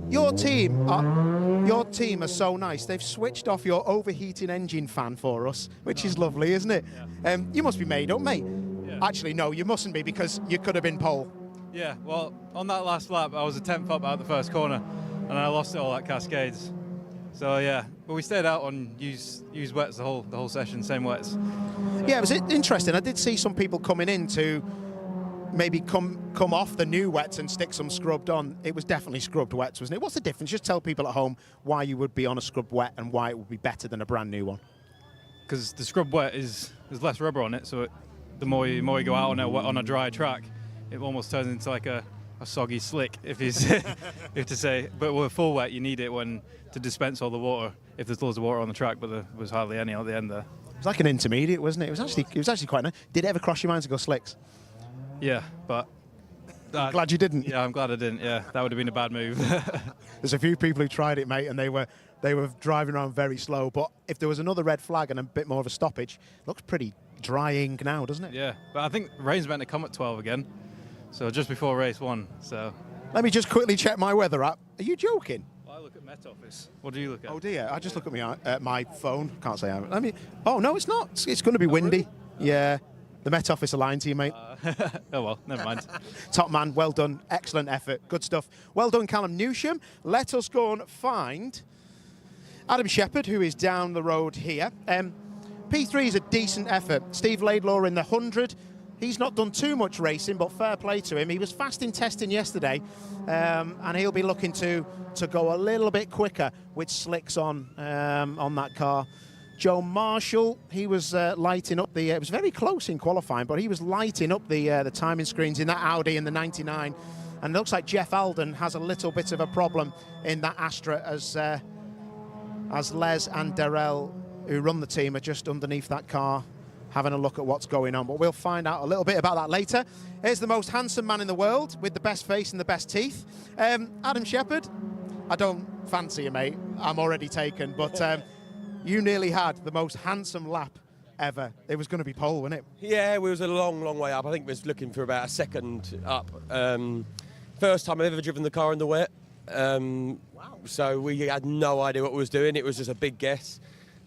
Your team are so nice. They've switched off your overheating engine fan for us, which is lovely, isn't it? Yeah. You must be made up, mate. Yeah. Actually, no, you mustn't be because you could have been pole. Yeah, well, on that last lap, I was a 10th up out the first corner, and I lost it all at Cascades. So yeah, but we stayed out on use wets the whole session, same wets. So. Yeah, it was interesting. I did see some people coming in to maybe come off the new wets and stick some scrubbed on. It was definitely scrubbed wets, wasn't it? What's the difference? Just tell people at home why you would be on a scrubbed wet and why it would be better than a brand new one. Because the scrubbed wet there's less rubber on it, so the more you go out on a dry track, it almost turns into like a soggy slick, if you to say. But with full wet, you need it to dispense all the water. If there's loads of water on the track, but there was hardly any at the end there. It was like an intermediate, wasn't it? It was actually quite nice. Did it ever cross your mind to go slicks? Yeah, but I'm glad you didn't. Yeah, I'm glad I didn't. Yeah, that would have been a bad move. There's a few people who tried it, mate, and they were driving around very slow. But if there was another red flag and a bit more of a stoppage, it looks pretty drying now, doesn't it? Yeah, but I think rain's meant to come at 12 again. So just before race 1. So let me just quickly check my weather app. Are you joking? Well, I look at Met Office. What do you look at? Oh dear, I just look at my phone. Can't say I mean. Oh no, it's not. It's going to be windy. Really? Yeah, the Met Office are lying to you, mate. Oh well, never mind. Top man, well done. Excellent effort. Good stuff. Well done, Callum Newsham. Let us go and find Adam Shepherd, who is down the road here. P3 is a decent effort. Steve Laidlaw in the 100. He's not done too much racing, but fair play to him. He was fast in testing yesterday, and he'll be looking to go a little bit quicker with slicks on that car. Joe Marshall, he was lighting up it was very close in qualifying, but he was lighting up the timing screens in that Audi in the 99. And it looks like Jeff Alden has a little bit of a problem in that Astra as Les and Darrell, who run the team, are just underneath that car, having a look at what's going on. But we'll find out a little bit about that later. Here's the most handsome man in the world with the best face and the best teeth. Adam Shepherd, I don't fancy you, mate. I'm already taken. But you nearly had the most handsome lap ever. It was going to be pole, wasn't it? Yeah, we was a long, long way up. I think we was looking for about a second up. First time I've ever driven the car in the wet. Wow. So we had no idea what we was doing. It was just a big guess.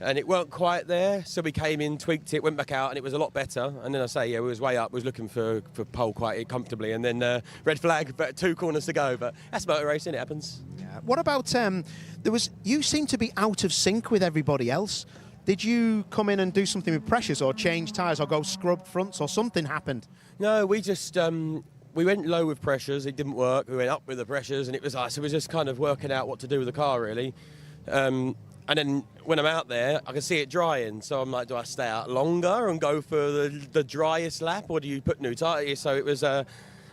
And it weren't quite there, so we came in, tweaked it, went back out, and it was a lot better. And then we was way up, we was looking for pole quite comfortably, and then red flag, but 2 corners to go. But that's motor racing, it happens. Yeah. What about, you seem to be out of sync with everybody else. Did you come in and do something with pressures, or change tyres, or go scrubbed fronts, or something happened? No, we just, we went low with pressures, it didn't work. We went up with the pressures, and it was so we were just kind of working out what to do with the car, really. And then when I'm out there, I can see it drying. So I'm like, do I stay out longer and go for the driest lap, or do you put new tyres? So it was, I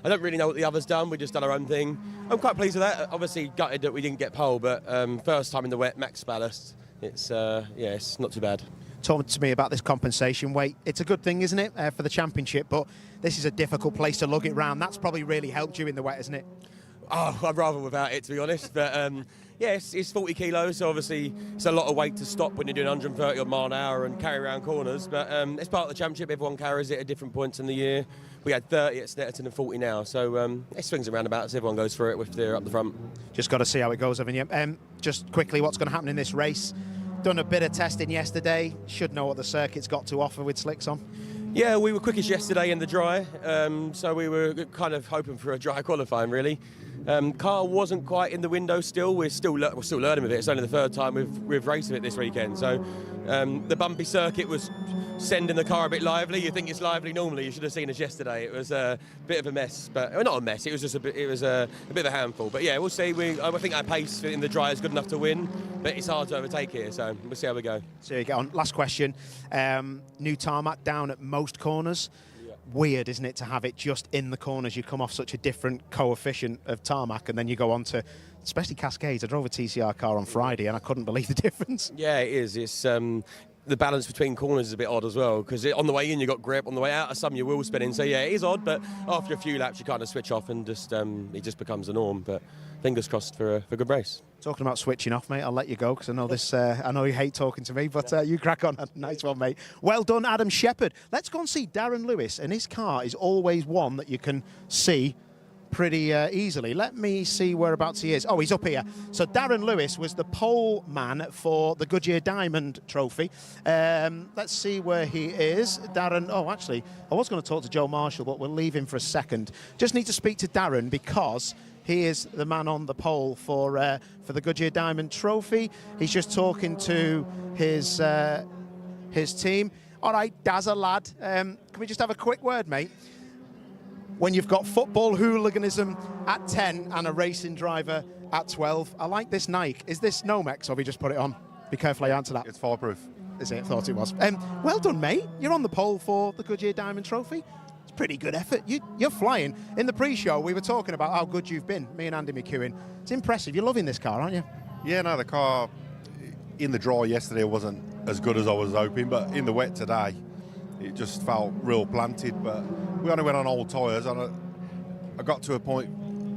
don't really know what the others done. We just done our own thing. I'm quite pleased with that. Obviously gutted that we didn't get pole, but first time in the wet, max ballast. It's, it's not too bad. Talk to me about this compensation weight. It's a good thing, isn't it, for the championship, but this is a difficult place to lug it round. That's probably really helped you in the wet, isn't it? Oh, I'd rather without it, to be honest. But Yeah, it's 40 kilos, so obviously it's a lot of weight to stop when you're doing 130 mile an hour and carry around corners. But it's part of the championship. Everyone carries it at different points in the year. We had 30 at Snetterton and 40 now, so it swings around about as everyone goes through it with their up the front. Just got to see how it goes, haven't you? Just quickly, what's going to happen in this race? Done a bit of testing yesterday. Should know what the circuit's got to offer with slicks on. Yeah, we were quickest yesterday in the dry, so we were kind of hoping for a dry qualifying, really. Car wasn't quite in the window still. We're still learning with it. It's only the third time we've raced with it this weekend. So the bumpy circuit was sending the car a bit lively. You think it's lively normally. You should have seen us yesterday. It was a bit of a mess, but not a mess. It was just a bit of a handful. But yeah, we'll see. I think our pace in the dry is good enough to win, but it's hard to overtake here. So we'll see how we go. So you get on. Last question. New tarmac down at most corners. Weird, isn't it, to have it just in the corners? You come off such a different coefficient of tarmac, and then you go on to, especially Cascades. I drove a TCR car on Friday, and I couldn't believe the difference. Yeah, it is. It's the balance between corners is a bit odd as well, because on the way in you got grip, on the way out of some you're wheel spinning. So yeah, it is odd, but after a few laps you kind of switch off and just it just becomes the norm. But fingers crossed for a good race. Talking about switching off, mate, I'll let you go because I know this. I know you hate talking to me, but you crack on. Nice one, mate. Well done, Adam Shepherd. Let's go and see Darren Lewis, and his car is always one that you can see pretty easily. Let me see whereabouts he is. Oh, he's up here. So Darren Lewis was the pole man for the Goodyear Diamond Trophy. Let's see where he is. Darren, oh, actually, I was going to talk to Joe Marshall, but we'll leave him for a second. Just need to speak to Darren because he is the man on the pole for the Goodyear Diamond Trophy. He's just talking to his team. All right, Dazza, lad, can we just have a quick word, mate? When you've got football hooliganism at 10 and a racing driver at 12, I like this Nike. Is this Nomex, or have you just put it on? Be careful how you answer that. It's fireproof. Is it? I thought it was. Well done, mate. You're on the pole for the Goodyear Diamond Trophy. It's pretty good effort. You're flying. In the pre-show, we were talking about how good you've been, me and Andy McEwen. It's impressive. You're loving this car, aren't you? Yeah, no, the car in the dry yesterday wasn't as good as I was hoping, but in the wet today, it just felt real planted. But we only went on old tyres, and I got to a point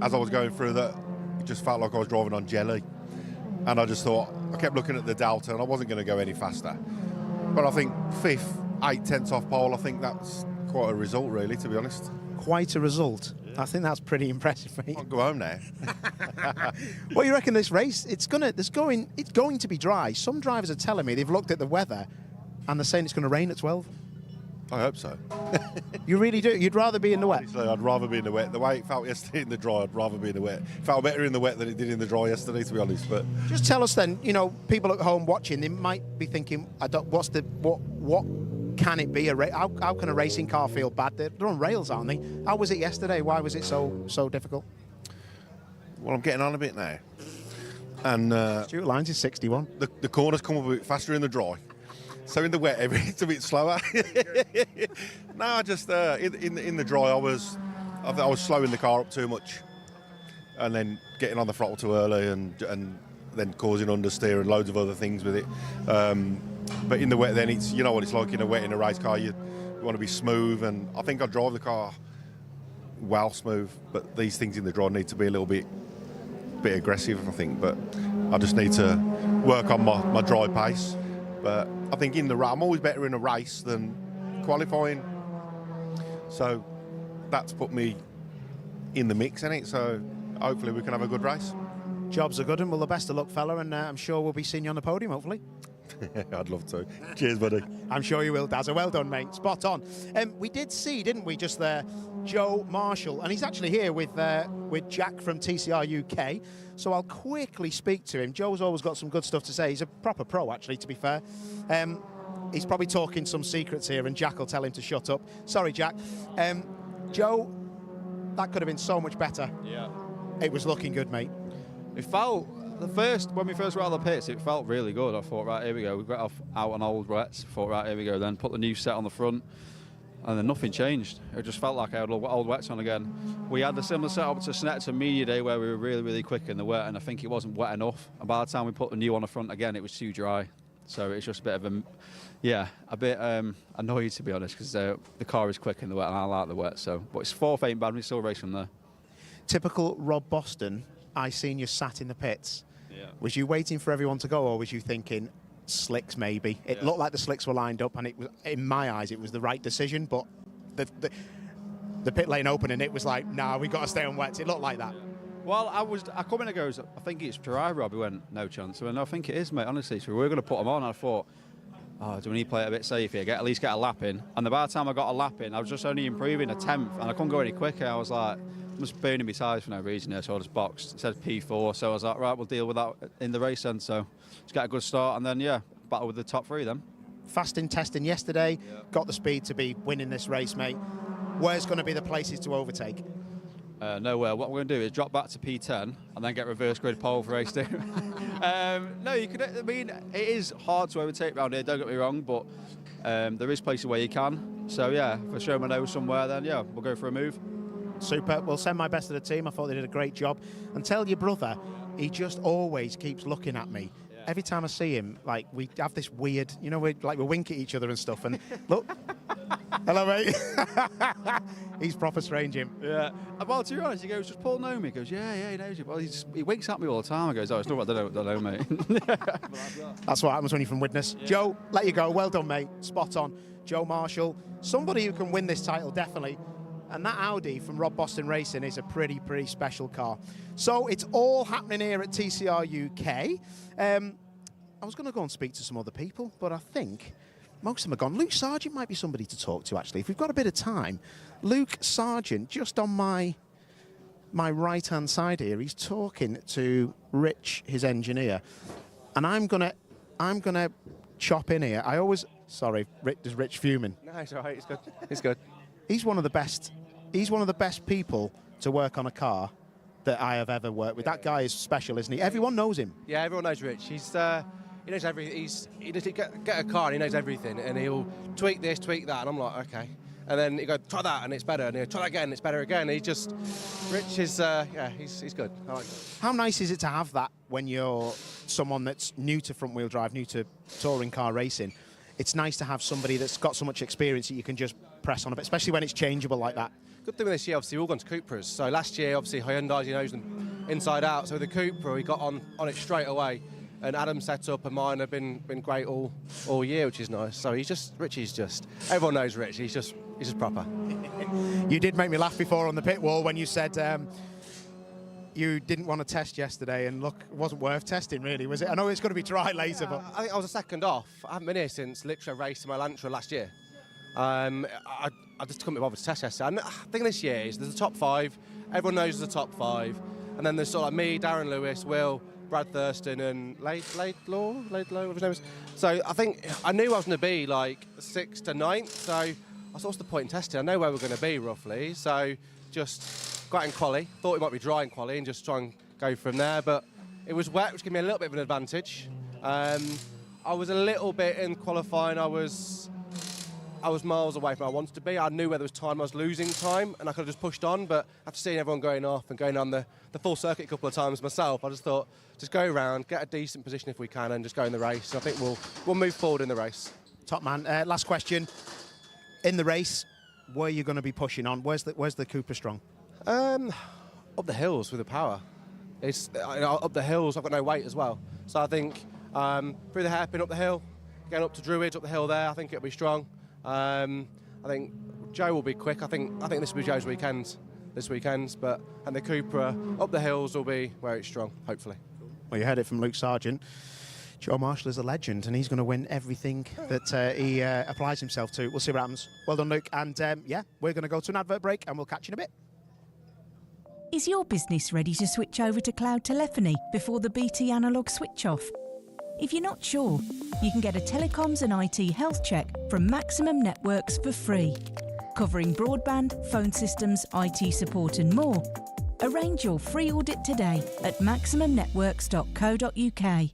as I was going through that it just felt like I was driving on jelly. And I just thought, I kept looking at the Delta, and I wasn't going to go any faster. But I think 5th, 8/10 off pole, I think that's quite a result, really, to be honest. Quite a result. Yeah. I think that's pretty impressive, mate. I'll go home now. What do you reckon this race? It's going to be dry. Some drivers are telling me they've looked at the weather and they're saying it's going to rain at 12. I hope so. You really do? You'd rather be in the wet? Honestly, I'd rather be in the wet. The way it felt yesterday in the dry, I'd rather be in the wet. It felt better in the wet than it did in the dry yesterday, to be honest. But just tell us then, you know, people at home watching, they might be thinking, what can it be? How can a racing car feel bad? They're on rails, aren't they? How was it yesterday? Why was it so difficult? Well, I'm getting on a bit now. And Stuart Lyons is 61. The corners come up a bit faster in the dry. So in the wet, it's a bit slower. No, I just in the dry, I was slowing the car up too much, and then getting on the throttle too early, and then causing understeer and loads of other things with it. But in the wet, then it's, you know what it's like in the wet in a race car. You want to be smooth, and I think I drive the car well smooth. But these things in the dry need to be a little bit aggressive, I think. But I just need to work on my dry pace. But I think I'm always better in a race than qualifying. So that's put me in the mix, innit? So hopefully we can have a good race. Jobs are good, and well, the best of luck, fella, and I'm sure we'll be seeing you on the podium, hopefully. I'd love to. Cheers, buddy. I'm sure you will, Dazza. Well done, mate. Spot on. We did see, didn't we, just there, Joe Marshall, and he's actually here with Jack from TCR UK. So I'll quickly speak to him. Joe's always got some good stuff to say. He's a proper pro, actually, to be fair. He's probably talking some secrets here, and Jack will tell him to shut up. Sorry, Jack. Joe, that could have been so much better. Yeah. It was looking good, mate. It felt, when we first got out of the pits, it felt really good. I thought, right, here we go. We got out on old wets. I thought, right, here we go. Then put the new set on the front, and then nothing changed. It just felt like I had old wets on again. We had the similar setup to Snetterton Media Day, where we were really, really quick in the wet, and I think it wasn't wet enough. And by the time we put the new on the front again, it was too dry. So it's just a bit of a bit annoyed, to be honest, because the car is quick in the wet, and I like the wet. So, but it's 4th ain't bad. We still race from there. Typical Rob Boston. I seen you sat in the pits. Was you waiting for everyone to go, or was you thinking slicks maybe? It looked like the slicks were lined up, and it was, in my eyes, it was the right decision. But the pit lane open, and it was like, nah, we got to stay on wets. It looked like that. Well, I come in and goes, I think it's dry, Rob. He went, no chance. I went, no, I think it is, mate, honestly. So we were going to put them on. I thought, oh, do we need to play it a bit safe here? At least get a lap in. And by the time I got a lap in, I was just only improving a 10th, and I couldn't go any quicker. I was like, I'm just burning my tyres for no reason here, so I just boxed. It said P4, so I was like, right, we'll deal with that in the race then. So just get a good start, and then, yeah, battle with the top 3 then. Fast in testing yesterday, got the speed to be winning this race, mate. Where's going to be the places to overtake? Nowhere. What we're going to do is drop back to P10 and then get reverse grid pole for race 2. No, you could. I mean, it is hard to overtake around here, don't get me wrong, but there is places where you can. So, yeah, if I show my nose somewhere, then, yeah, we'll go for a move. Super. Well, send my best to the team. I thought they did a great job. And tell your brother, he just always keeps looking at me. Every time I see him, like, we have this weird, you know, we wink at each other and stuff. And look, hello, mate. He's proper strange, him. Yeah. Well, to be honest, he goes, does Paul know me? He goes, yeah, he knows you. Well, he winks at me all the time. I goes, oh, it's not what they don't know, mate. That's what happens when you're from Widnes. Yeah. Joe, let you go. Well done, mate. Spot on. Joe Marshall, somebody who can win this title, definitely. And that Audi from Rob Boston Racing is a pretty special car. So it's all happening here at TCR UK. I was going to go and speak to some other people, but I think most of them are gone. Luke Sargent might be somebody to talk to, actually. If we've got a bit of time. Luke Sargent, just on my right-hand side here, he's talking to Rich, his engineer. And I'm gonna chop in here. Sorry, there's Rich fuming. No, it's all right. It's good. It's good. He's one of the best people to work on a car that I have ever worked with. That guy is special, isn't he? Everyone knows him. Yeah, everyone knows Rich. He knows everything. He just get a car and he knows everything, and he'll tweak this, tweak that, and I'm like, okay. And then he goes, try that, and it's better. And he'll try that again, and it's better again. Rich is, he's good. I like it. How nice is it to have that when you're someone that's new to front-wheel drive, new to touring car racing? It's nice to have somebody that's got so much experience that you can just press on a bit, especially when it's changeable like that. Good thing with this year, obviously, we've all gone to Cupras. So last year, obviously, Hyundai, he knows them inside out. So with the Cupra, he got on it straight away. And Adam's setup and mine have been great all year, which is nice. So everyone knows Rich. He's just proper. You did make me laugh before on the pit wall when you said you didn't want to test yesterday, and look, it wasn't worth testing, really, was it? I know it's going to be dry later, but I think I was a second off. I haven't been here since literally I raced in my Lantra last year. I just couldn't be bothered to test yesterday. And I think this year there's the top 5. Everyone knows there's the top 5, and then there's sort of like me, Darren Lewis, Will, Brad Thurston, and Laidlaw, whatever his name is. So I think I knew I was going to be like 6th to 9th. So I thought, what's the point in testing? I know where we're going to be roughly. So just got out in quali. Thought it might be dry in quali and just try and go from there. But it was wet, which gave me a little bit of an advantage. I was a little bit in qualifying. I was miles away from where I wanted to be. I knew where there was time. I was losing time, and I could have just pushed on. But after seeing everyone going off and going on the full circuit a couple of times myself, I just thought, just go around, get a decent position if we can, and just go in the race. I think we'll move forward in the race. Top man. Last question. In the race, where are you going to be pushing on? Where's the Cooper strong? Up the hills with the power. It's up the hills. I've got no weight as well, so I think through the hairpin up the hill, going up to Druids up the hill there. I think it'll be strong. I think Joe will be quick. I think this will be Joe's weekend this weekend, and the Cupra up the hills will be where it's strong, hopefully. Well, you heard it from Luke Sargent. Joe Marshall is a legend, and he's going to win everything that he applies himself to. We'll see what happens. Well done, Luke. And yeah, we're going to go to an advert break, and we'll catch you in a bit. Is your business ready to switch over to cloud telephony before the BT analogue switch off? If you're not sure, you can get a telecoms and IT health check from Maximum Networks for free, covering broadband, phone systems, IT support and more. Arrange your free audit today at maximumbnetworks.co.uk.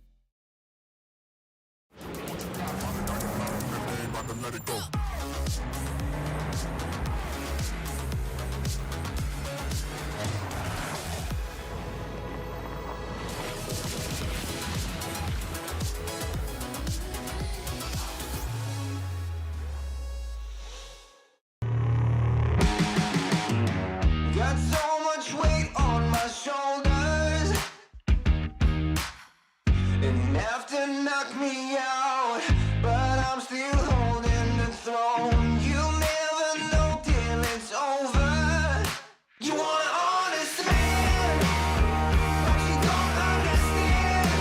Got so much weight on my shoulders. Enough to knock me out, but I'm still holding the throne. You'll never know till it's over. You want an honest man, but you don't understand.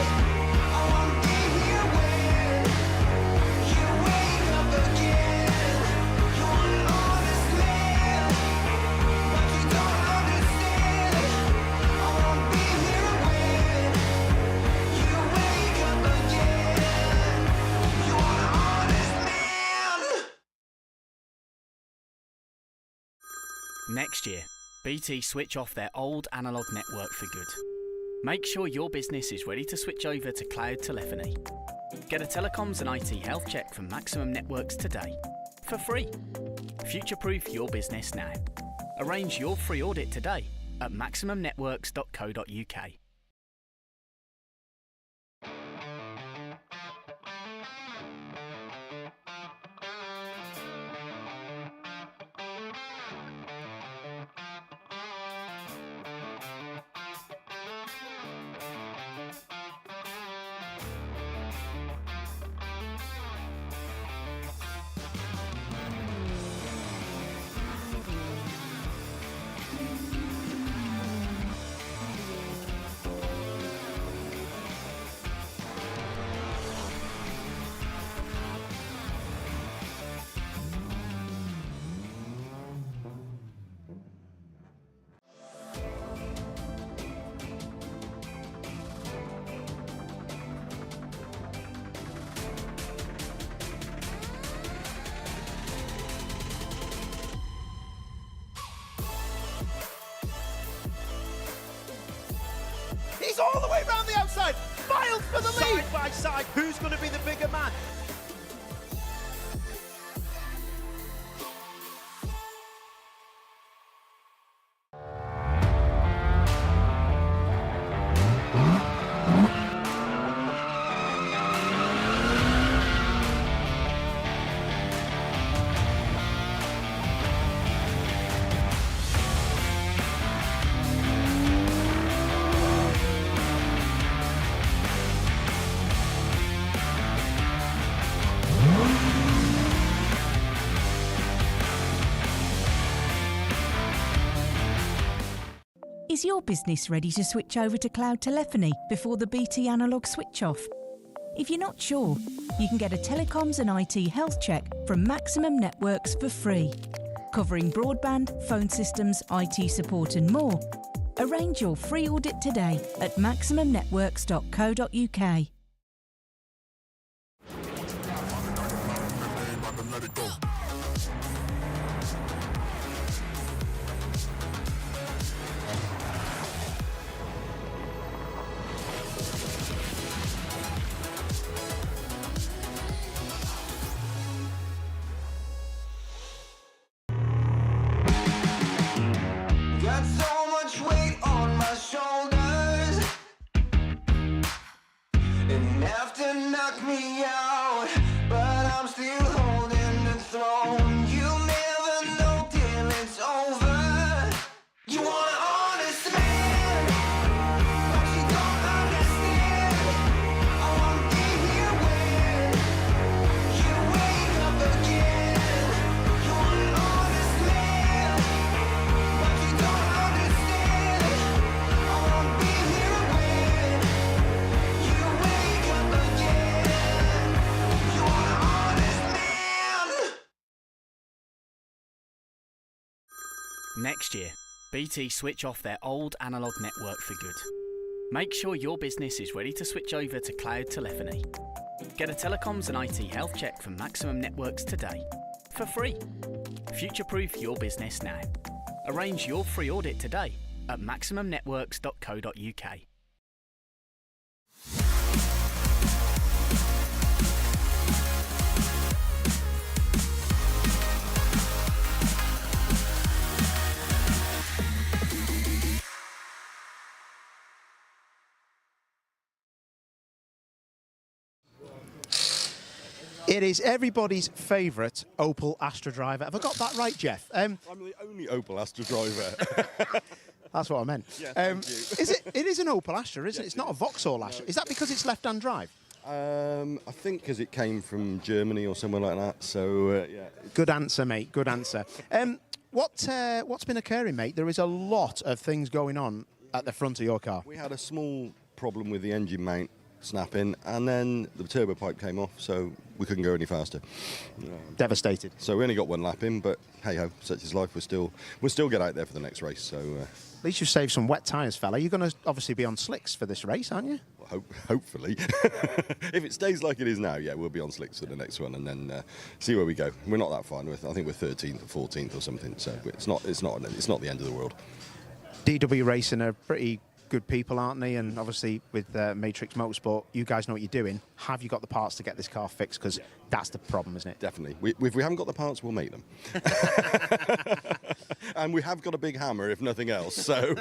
I won't be here when you wake up again. You want an honest man, but you don't understand. I won't be here when you wake up again. You want an honest man. Next year, BT switch off their old analogue network for good. Make sure your business is ready to switch over to cloud telephony. Get a telecoms and IT health check from Maximum Networks today, for free. Future-proof your business now. Arrange your free audit today at maximumnetworks.co.uk. He's all the way round the outside. Miles for the lead. Side by side, who's going to be the bigger man? Is your business ready to switch over to cloud telephony before the BT analogue switch off? If you're not sure, you can get a telecoms and IT health check from Maximum Networks for free, covering broadband, phone systems, IT support and more. Arrange your free audit today at maximumnetworks.co.uk. Got so much weight on my shoulders, enough to knock me out, but I'm still holding the throne. You'll never know till it's over. You want an honest man, but you don't understand. I won't be here when you wake up again. You want an honest man, but you don't understand. I won't be here when you wake up again. You want an honest man. Next year, BT switch off their old analogue network for good. Make sure your business is ready to switch over to cloud telephony. Get a telecoms and IT health check from Maximum Networks today, for free. Future-proof your business now. Arrange your free audit today at maximumnetworks.co.uk. It is everybody's favourite Opel Astra driver. Have I got that right, Jeff? I'm the only Opel Astra driver. That's what I meant. Yeah, thank you. It is an Opel Astra, isn't it? It's not a Vauxhall Astra. Is that because it's left-hand drive? I think because it came from Germany or somewhere like that. So yeah. Good answer, mate. Good answer. What's been occurring, mate? There is a lot of things going on at the front of your car. We had a small problem with the engine mount snapping, and then the turbo pipe came off, so we couldn't go any faster. Devastated. So we only got one lap in, but hey ho, such is life. We'll still get out there for the next race. So at least you've saved some wet tyres, fella. You're going to obviously be on slicks for this race, aren't you? Hopefully. If it stays like it is now, yeah, we'll be on slicks for the next one, and then see where we go. We're not that far. I think we're 13th or 14th or something. So it's not the end of the world. DW Racing are pretty good people, aren't they? And obviously with Matrix Motorsport, you guys know what you're doing. Have you got the parts to get this car fixed? Because that's the problem, isn't it? Definitely. If we haven't got the parts, we'll make them. And we have got a big hammer, if nothing else. So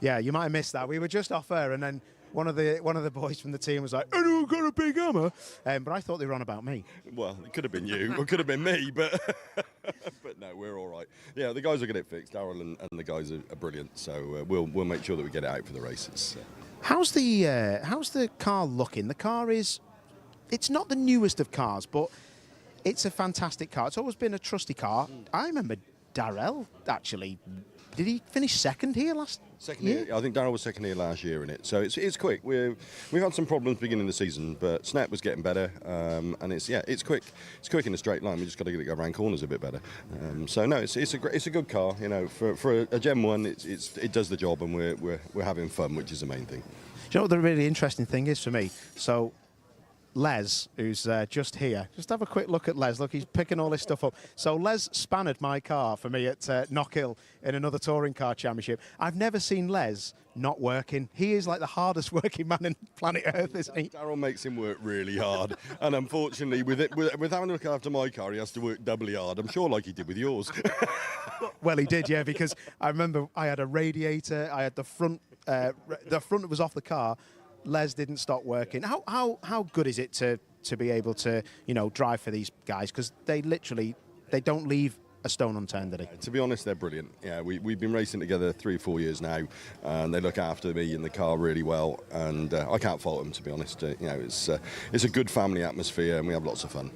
yeah, you might have missed that. We were just off air, and then one of the boys from the team was like, "Anyone got a big hammer?" But I thought they were on about me. Well, it could have been you, or it could have been me, but but no, we're all right. Yeah, the guys will get it fixed. Darryl and the guys are brilliant, so we'll make sure that we get it out for the races. How's the car looking? The car it's not the newest of cars, but it's a fantastic car. It's always been a trusty car. I remember Darrell actually. Did he finish second here last year? I think Darryl was second here last year in it. So it's quick. We've had some problems beginning of the season, but Snap was getting better, and it's quick. It's quick in a straight line. We just got to get it go around corners a bit better. So no, it's a good car. You know, for a Gen 1, it does the job, and we're having fun, which is the main thing. Do you know what the really interesting thing is for me? So Les, who's just here. Just have a quick look at Les. Look, he's picking all this stuff up. So Les spanned my car for me at Knockhill in another touring car championship. I've never seen Les not working. He is like the hardest working man on planet Earth, isn't he? Darryl makes him work really hard, and unfortunately, with having to look after my car, he has to work doubly hard. I'm sure, like he did with yours. Well, he did, yeah, because I remember I had a radiator. I had the front was off the car. Les didn't stop working. How good is it to be able to drive for these guys, because they don't leave a stone unturned, do they? To be honest, they're brilliant. Yeah, we've been racing together 3 or 4 years now, and they look after me in the car really well, and I can't fault them, to be honest. It's a good family atmosphere, and we have lots of fun.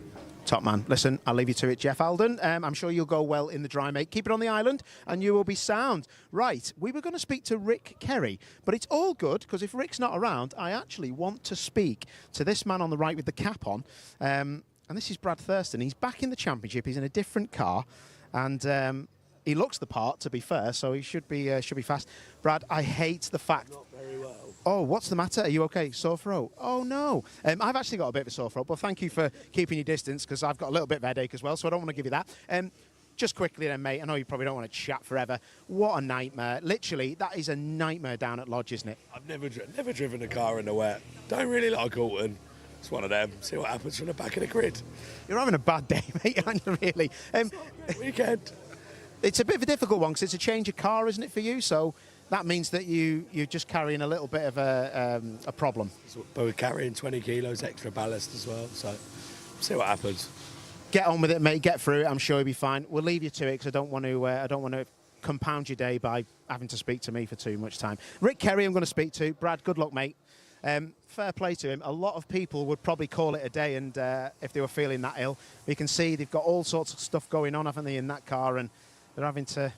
Top man. Listen, I'll leave you to it, Jeff Alden. I'm sure you'll go well in the dry, mate. Keep it on the island and you will be sound. Right, we were going to speak to Rick Kerry, but it's all good, because if Rick's not around, I actually want to speak to this man on the right with the cap on. And this is Brad Thurston. He's back in the championship. He's in a different car, and he looks the part, to be fair, so he should be fast. Brad, I hate the fact... Not very well. Oh, what's the matter? Are you okay? Sore throat? Oh, no. I've actually got a bit of a sore throat, but thank you for keeping your distance, because I've got a little bit of a headache as well, so I don't want to give you that. Just quickly then, mate, I know you probably don't want to chat forever. What a nightmare. Literally, that is a nightmare down at Lodge, isn't it? I've never driven a car in the wet. Don't really like Oulton. It's one of them. See what happens from the back of the grid. You're having a bad day, mate, aren't you, really? Weekend. It's a bit of a difficult one, because it's a change of car, isn't it, for you? So that means that you're just carrying a little bit of a problem. But we're carrying 20 kilos extra ballast as well, so see what happens. Get on with it, mate. Get through it. I'm sure you'll be fine. We'll leave you to it, because I don't want to compound your day by having to speak to me for too much time. Rick Kerry, I'm going to speak to. Brad, good luck, mate. Fair play to him. A lot of people would probably call it a day, and if they were feeling that ill. You can see they've got all sorts of stuff going on, haven't they, in that car, and they're having to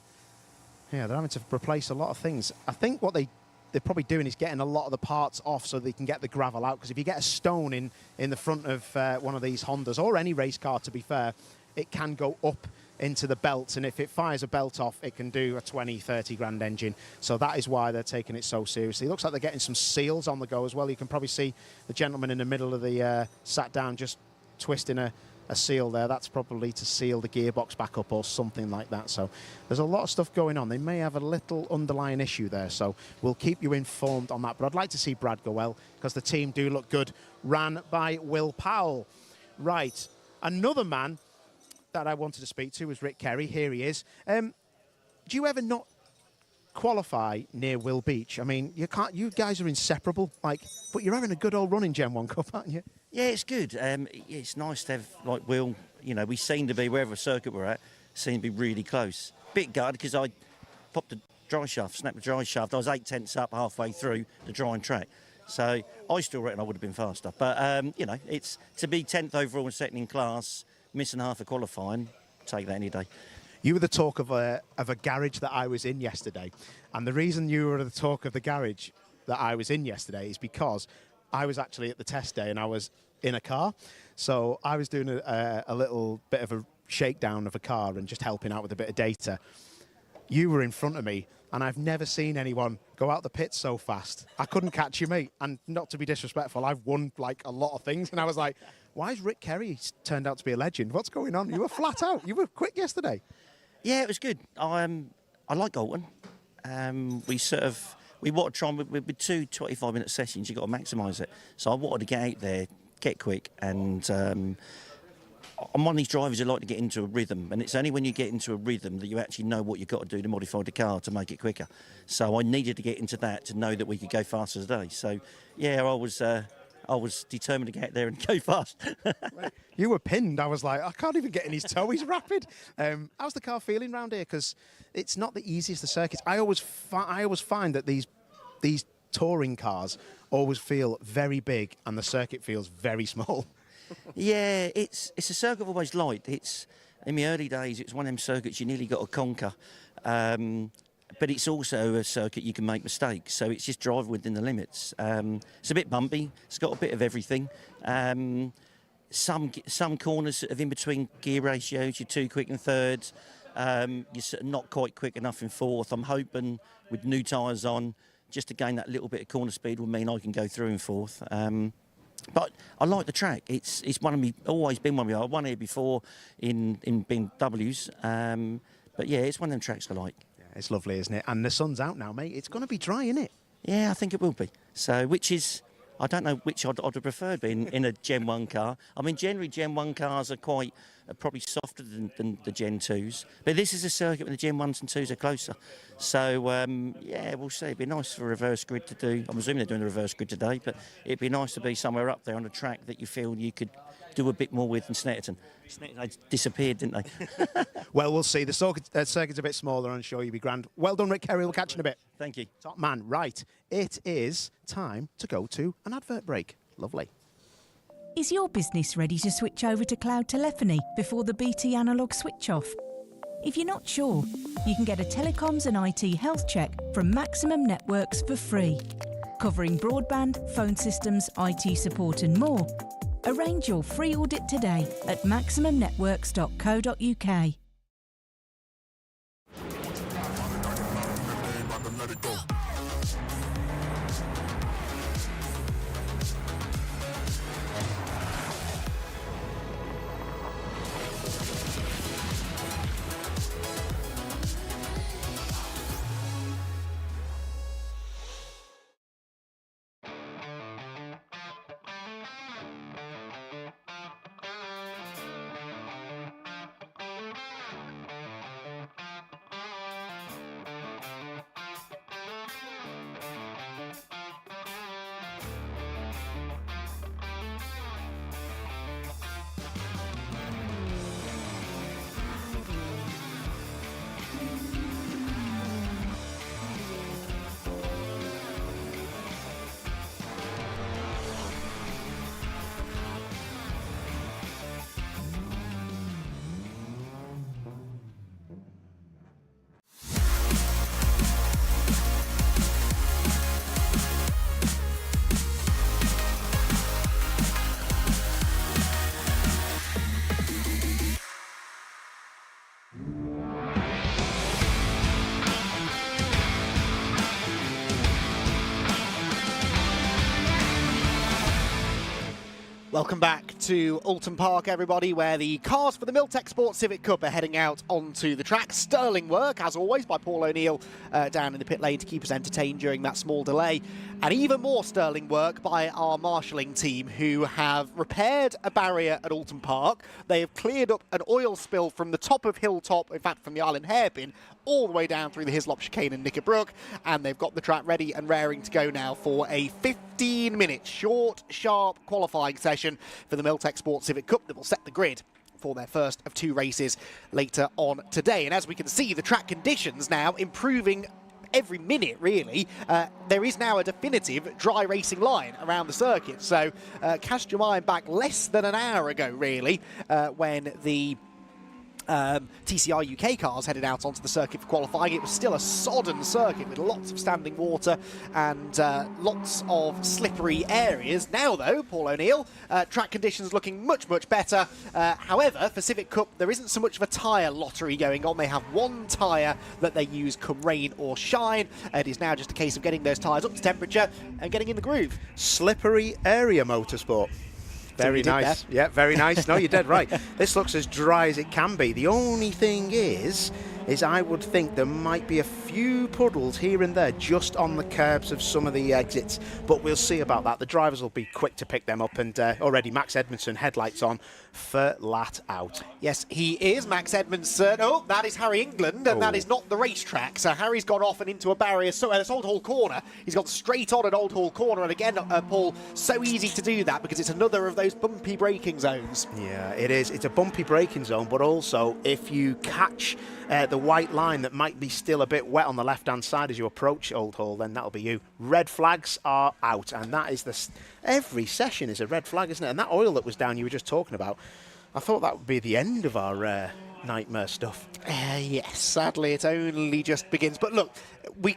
replace a lot of things. I think what they're probably doing is getting a lot of the parts off so they can get the gravel out, because if you get a stone in the front of one of these Hondas, or any race car, to be fair, it can go up into the belt, and if it fires a belt off, it can do a 20-30 grand engine. So that is why they're taking it so seriously. It looks like they're getting some seals on the go as well. You can probably see the gentleman in the middle of the sat down just twisting a seal there. That's probably to seal the gearbox back up or something like that. So there's a lot of stuff going on. They may have a little underlying issue there, so we'll keep you informed on that. But I'd like to see Brad go well, because the team do look good. Ran by Will Powell. Right, another man that I wanted to speak to was Rick Kerry. Here he is. Do you ever not qualify near Will Beach? I mean, you guys are inseparable, but you're having a good old run in Gen 1 Cup, aren't you? Yeah, it's good. It's nice to have, like Will, we seem to be, wherever circuit we're at, seem to be really close. Bit gutted, because I popped a dry shaft, snapped the dry shaft. I was 8/10 up halfway through the drying track. So I still reckon I would have been faster. But, you know, it's to be 10th overall and second in class, missing half a qualifying, take that any day. You were the talk of a garage that I was in yesterday. And the reason you were the talk of the garage that I was in yesterday is because I was actually at the test day and I was in a car. So I was doing a little bit of a shakedown of a car and just helping out with a bit of data. You were in front of me, and I've never seen anyone go out the pits so fast. I couldn't catch you, mate. And not to be disrespectful, I've won like a lot of things. And I was like, why is Rick Kerry turned out to be a legend? What's going on? You were flat out. You were quick yesterday. Yeah, it was good. I like Oulton. We want to try, with two 25-minute sessions, you've got to maximise it. So I wanted to get out there, get quick, and I'm one of these drivers who like to get into a rhythm, and it's only when you get into a rhythm that you actually know what you've got to do to modify the car to make it quicker. So I needed to get into that to know that we could go faster today. So yeah, I was determined to get out there and go fast. You were pinned. I was like, I can't even get in his toe. He's rapid. How's the car feeling round here? Because it's not the easiest of circuits. I always find that these touring cars always feel very big and the circuit feels very small. Yeah, it's a circuit I've always liked. It's in my early days, it was one of them circuits you nearly got to conquer. But it's also a circuit you can make mistakes, so it's just drive within the limits. It's a bit bumpy. It's got a bit of everything. Some corners sort of in between gear ratios, you're too quick in third. You're sort of not quite quick enough in fourth. I'm hoping with new tyres on, just to gain that little bit of corner speed will mean I can go through in fourth. But I like the track. It's one of me, always been one of me. I won here before in BMWs. But yeah, it's one of them tracks I like. Yeah, it's lovely, isn't it? And the sun's out now, mate. It's going to be dry, isn't it? Yeah, I think it will be. So, which is, I don't know which I'd have preferred being in a Gen 1 car. I mean, generally Gen 1 cars are probably softer than the Gen 2s. But this is a circuit where the Gen 1s and 2s are closer. So, yeah, we'll see. It'd be nice for a reverse grid to do. I'm assuming they're doing the reverse grid today, but it'd be nice to be somewhere up there on a track that you feel you could do a bit more with than Snetterton. Snetterton disappeared, didn't they? Well, we'll see. The circuit's a bit smaller. I'm sure you'll be grand. Well done, Rick Kerry. We'll catch you in a bit. Thank you. Top man. Right. It is time to go to an advert break. Lovely. Is your business ready to switch over to cloud telephony before the BT analogue switch off? If you're not sure, you can get a telecoms and IT health check from Maximum Networks for free, covering broadband, phone systems, IT support and more. Arrange your free audit today at maximumnetworks.co.uk. Welcome back to Oulton Park, everybody, where the cars for the Miltech Sport Civic Cup are heading out onto the track. Sterling work, as always, by Paul O'Neill down in the pit lane to keep us entertained during that small delay. And even more sterling work by our marshalling team, who have repaired a barrier at Oulton Park. They have cleared up an oil spill from the top of Hilltop, in fact from the Island Hairpin, all the way down through the Hislop Chicane and Knickerbrook, and they've got the track ready and raring to go now for a 15-minute short, sharp qualifying session for the Miltech Sport Civic Cup that will set the grid for their first of two races later on today. And as we can see, the track conditions now improving every minute, really, there is now a definitive dry racing line around the circuit. So cast your mind back less than an hour ago, really, when the TCR UK cars headed out onto the circuit for qualifying. It was still a sodden circuit with lots of standing water and lots of slippery areas. Now, though, Paul O'Neill, track conditions looking much, much better. However, for Civic Cup, there isn't so much of a tyre lottery going on. They have one tyre that they use come rain or shine. It is now just a case of getting those tyres up to temperature and getting in the groove. Slippery area motorsport. Very nice. Yeah, very nice. No, you're dead right. This looks as dry as it can be. The only thing is I would think there might be a few puddles here and there just on the curbs of some of the exits, but we'll see about that. The drivers will be quick to pick them up, and already Max Edmondson, headlights on, flat out. Yes, he is, Max Edmondson. Oh, that is Harry England, and that is not the racetrack. So Harry's gone off and into a barrier. So it's Old Hall Corner. He's gone straight on at Old Hall Corner, and again, Paul, so easy to do that because it's another of those bumpy braking zones. Yeah, it is. It's a bumpy braking zone, but also if you catch the white line that might be still a bit wet on the left-hand side as you approach Old Hall, then that'll be you. Red flags are out, and that is every session is a red flag, isn't it? And that oil that was down you were just talking about, I thought that would be the end of our nightmare stuff. Yes, sadly it only just begins. But look, we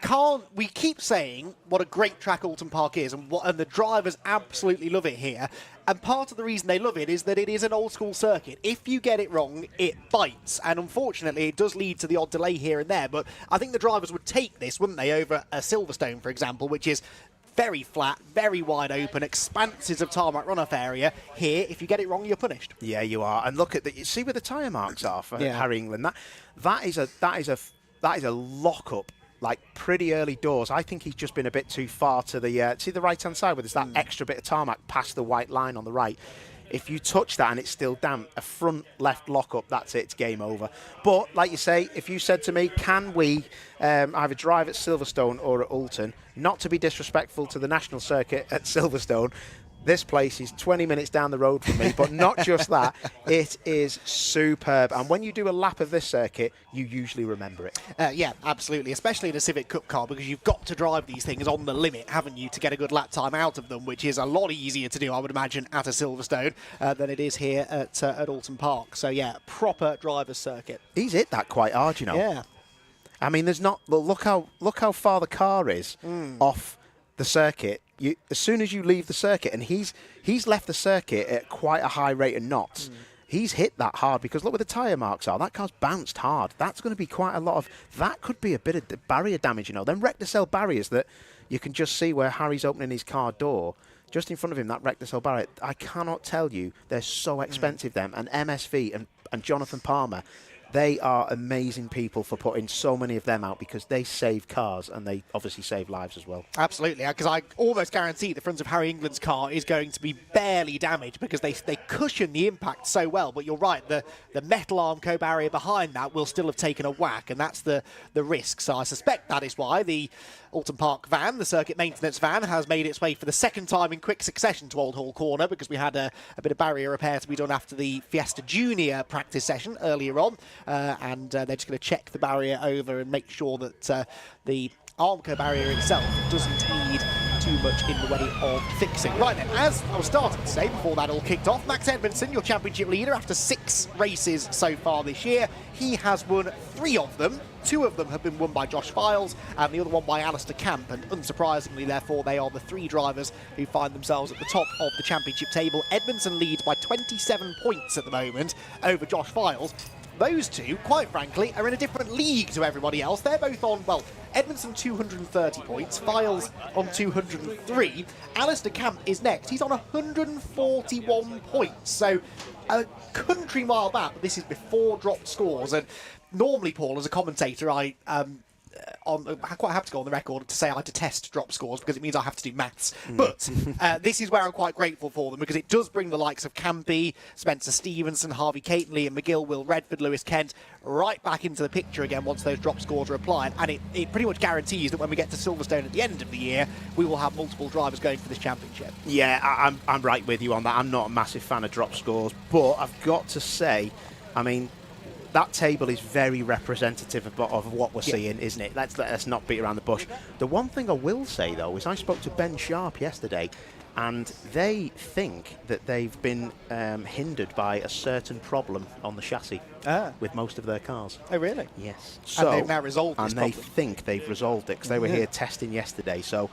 keep saying what a great track Oulton Park is, and the drivers absolutely love it here. And part of the reason they love it is that it is an old school circuit. If you get it wrong, it bites. And unfortunately, it does lead to the odd delay here and there. But I think the drivers would take this, wouldn't they, over a Silverstone, for example, which is very flat, very wide open, expanses of tarmac runoff area. Here, if you get it wrong, you're punished. Yeah, you are. And look at you see where the tyre marks are for Harry England. That is a lock-up, like pretty early doors. I think he's just been a bit too far to the see the right-hand side where there's that extra bit of tarmac past the white line on the right. If you touch that and it's still damp, a front left lock-up, that's it, it's game over. But, like you say, if you said to me, can we either drive at Silverstone or at Oulton, not to be disrespectful to the national circuit at Silverstone, this place is 20 minutes down the road from me, but not just that, it is superb. And when you do a lap of this circuit, you usually remember it. Yeah, absolutely, especially in a Civic Cup car, because you've got to drive these things on the limit, haven't you, to get a good lap time out of them, which is a lot easier to do, I would imagine, at a Silverstone than it is here at Oulton Park. So, yeah, proper driver's circuit. He's hit that quite hard, you know. Yeah. I mean, there's not... Look how far the car is off the circuit. As soon as you leave the circuit, and he's left the circuit at quite a high rate of knots, he's hit that hard, because look where the tyre marks are. That car's bounced hard. That's going to be quite a lot of... That could be a bit of barrier damage, you know. Them Rector-Cell barriers that you can just see where Harry's opening his car door. Just in front of him, that Rector-Cell barrier. I cannot tell you, they're so expensive, them. And MSV and Jonathan Palmer, they are amazing people for putting so many of them out, because they save cars and they obviously save lives as well. Absolutely, because I almost guarantee the front of Harry England's car is going to be barely damaged, because they cushion the impact so well. But you're right, the metal Armco barrier behind that will still have taken a whack, and that's the risk. So I suspect that is why the Oulton Park van, the circuit maintenance van, has made its way for the second time in quick succession to Old Hall Corner, because we had a bit of barrier repair to be done after the Fiesta Junior practice session earlier on, and they're just going to check the barrier over and make sure that the Armco barrier itself doesn't need too much in the way of fixing. Right then, as I was starting to say before that all kicked off, Max Edmondson, your championship leader after 6 races so far this year. He has won 3 of them. 2 of them have been won by Josh Files and the other one by Alistair Camp, and unsurprisingly, therefore, they are the 3 drivers who find themselves at the top of the championship table. Edmondson leads by 27 points at the moment over Josh Files. Those 2, quite frankly, are in a different league to everybody else. They're both on, well, Edmondson 230 points, Files on 203. Alistair Camp is next. He's on 141 points. So a country mile back, but this is before dropped scores. And normally, Paul, as a commentator, I quite have to go on the record to say I detest drop scores, because it means I have to do maths. But this is where I'm quite grateful for them, because it does bring the likes of Campy, Spencer Stevenson, Harvey Caton, Liam McGill, Will Redford, Lewis Kent right back into the picture again once those drop scores are applied. And it pretty much guarantees that when we get to Silverstone at the end of the year, we will have multiple drivers going for this championship. Yeah, I'm right with you on that. I'm not a massive fan of drop scores, but I've got to say, I mean, that table is very representative of what we're seeing, isn't it? Let's not beat around the bush. The one thing I will say, though, is I spoke to Ben Sharp yesterday, and they think that they've been hindered by a certain problem on the chassis with most of their cars. Oh, really? Yes. So, and they've now resolved this problem. And they think they've resolved it because they were here testing yesterday. So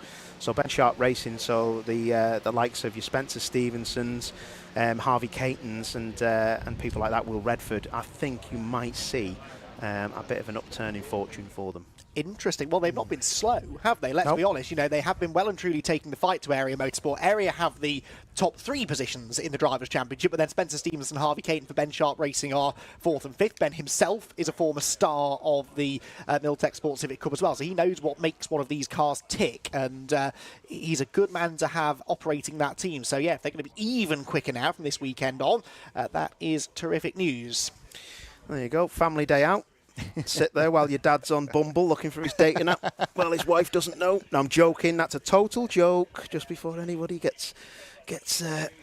Ben Sharp Racing, so the likes of your Spencer Stevensons, Harvey Catons and people like that, Will Redford, I think you might see a bit of an upturn in fortune for them. Interesting. Well, they've not been slow, have they? Let's be honest. You know, they have been well and truly taking the fight to Area Motorsport. Area have the top 3 positions in the Drivers' Championship, but then Spencer Stevenson and Harvey Caton for Ben Sharp Racing are 4th and 5th. Ben himself is a former star of the Miltech Sports Civic Cup as well, so he knows what makes one of these cars tick, and he's a good man to have operating that team. So, yeah, if they're going to be even quicker now from this weekend on, that is terrific news. There you go. Family day out. Sit there while your dad's on Bumble looking for his dating app. Well, his wife doesn't know. No, I'm joking. That's a total joke. Just before anybody gets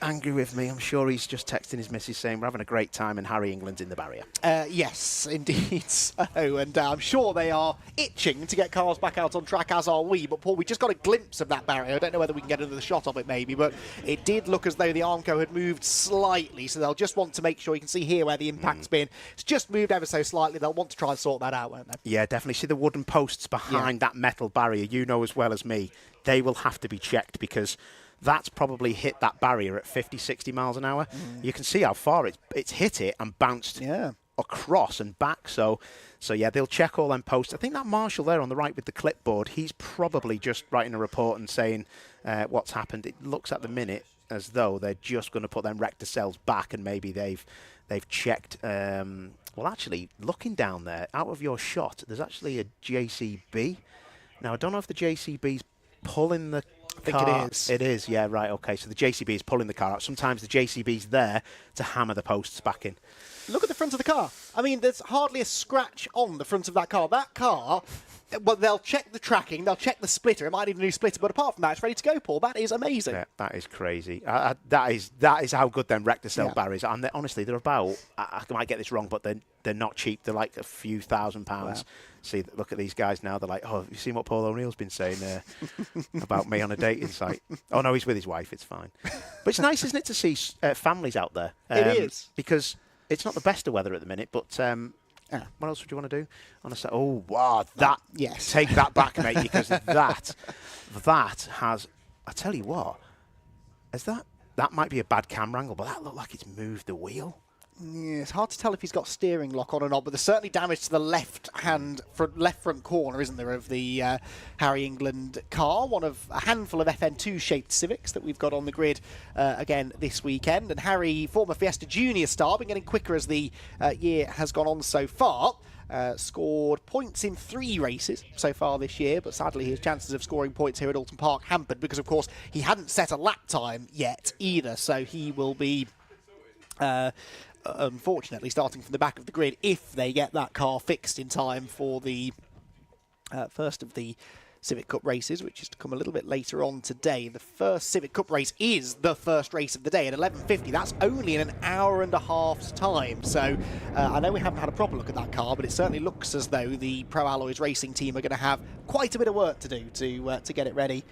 angry with me, I'm sure he's just texting his missus saying we're having a great time and Harry England's in the barrier. Yes, indeed so. And I'm sure they are itching to get cars back out on track, as are we. But, Paul, we just got a glimpse of that barrier. I don't know whether we can get another shot of it, maybe, but it did look as though the Armco had moved slightly, so they'll just want to make sure. You can see here where the impact's been. It's just moved ever so slightly. They'll want to try and sort that out, won't they? Yeah, definitely. See the wooden posts behind that metal barrier. You know as well as me, they will have to be checked because that's probably hit that barrier at 50, 60 miles an hour. You can see how far it's hit it and bounced across and back. So yeah, they'll check all them posts. I think that marshal there on the right with the clipboard, he's probably just writing a report and saying what's happened. It looks at the minute as though they're just going to put them rector cells back, and maybe they've checked. Well, actually, looking down there, out of your shot, there's actually a JCB. Now, I don't know if the JCB's pulling the I think it is. It is, yeah, right, okay. So the JCB is pulling the car out. Sometimes the JCB's there to hammer the posts back in. Look at the front of the car. I mean, there's hardly a scratch on the front of that car. That car, well, they'll check the tracking, they'll check the splitter. It might need a new splitter, but apart from that, it's ready to go, Paul. That is amazing. Yeah, that is crazy. That is how good them rector cell barriers are. And honestly, they're about, I might get this wrong, but they're not cheap. They're like a few £1,000s. Wow. See, look at these guys now. They're like, oh, have you seen what Paul O'Neill's been saying about me on a dating site? Oh, no, he's with his wife. It's fine. But it's nice, isn't it, to see families out there? It is. Because it's not the best of weather at the minute, but what else would you want to do on a set? Oh, wow, that, yes. Take that back, mate, because that has, I tell you what, that might be a bad camera angle, but that looked like it's moved the wheel. Yeah, it's hard to tell if he's got steering lock on or not, but there's certainly damage to the left front corner, isn't there, of the Harry England car, one of a handful of FN2 shaped Civics that we've got on the grid again this weekend. And Harry, former Fiesta Junior star, been getting quicker as the year has gone on so far. Scored points in 3 races so far this year, but sadly his chances of scoring points here at Oulton Park hampered because, of course, he hadn't set a lap time yet either, so he will be unfortunately starting from the back of the grid if they get that car fixed in time for the first of the Civic Cup races, which is to come a little bit later on today. The first Civic Cup race is the first race of the day at 11:50. That's only in an hour and a half's time. So I know we haven't had a proper look at that car, but it certainly looks as though the Pro Alloys racing team are going to have quite a bit of work to do to get it ready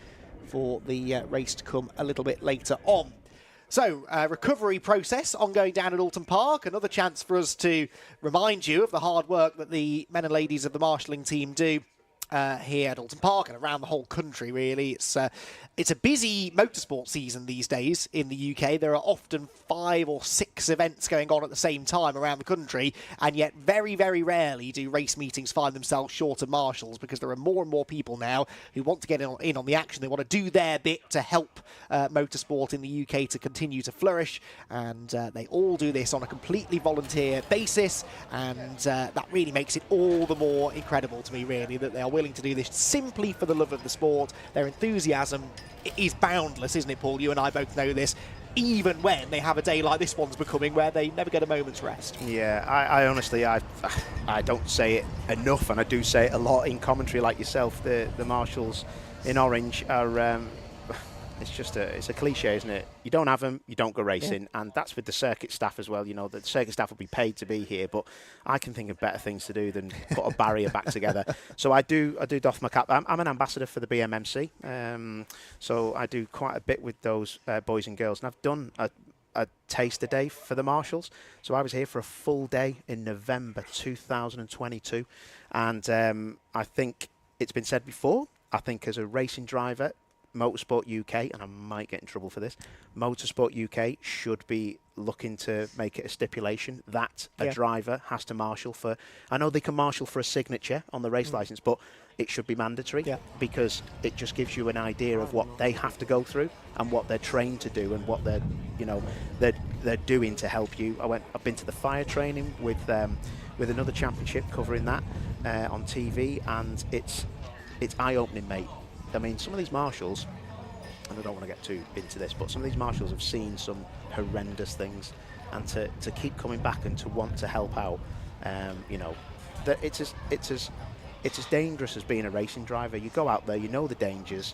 for the race to come a little bit later on. So, recovery process ongoing down at Oulton Park. Another chance for us to remind you of the hard work that the men and ladies of the marshalling team do here at Oulton Park and around the whole country, really. It's a busy motorsport season these days in the UK. There are often 5 or 6 events going on at the same time around the country, and yet very, very rarely do race meetings find themselves short of marshals, because there are more and more people now who want to get in on the action. They want to do their bit to help motorsport in the UK to continue to flourish, and they all do this on a completely volunteer basis, and that really makes it all the more incredible to me, really, that they are willing to do this simply for the love of the sport. Their enthusiasm is boundless, isn't it, Paul? You and I both know this, even when they have a day like this one's becoming, where they never get a moment's rest. Yeah, I honestly, I don't say it enough, and I do say it a lot in commentary like yourself. The marshals in orange are it's a cliche, isn't it? You don't have them, you don't go racing, and that's with the circuit staff as well. You know, the circuit staff will be paid to be here, but I can think of better things to do than put a barrier back together. So I do doff my cap. I'm an ambassador for the BMMC, so I do quite a bit with those boys and girls, and I've done a taster day for the marshals. So I was here for a full day in November 2022, and I think it's been said before, I think as a racing driver, Motorsport UK, and I might get in trouble for this, Motorsport UK should be looking to make it a stipulation that a driver has to marshal for, I know they can marshal for a signature on the race licence, but it should be mandatory because it just gives you an idea of what they have to go through and what they're trained to do and what they're, you know, they're doing to help you. I've been to the fire training with another championship covering that on TV, and it's eye-opening, mate. I mean, some of these marshals, and I don't want to get too into this, but some of these marshals have seen some horrendous things, and to keep coming back and to want to help out, you know, that it's as dangerous as being a racing driver. You go out there, you know the dangers.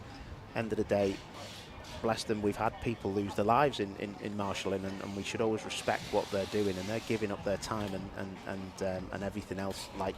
End of the day, bless them, we've had people lose their lives in marshalling, and we should always respect what they're doing, and they're giving up their time and everything else like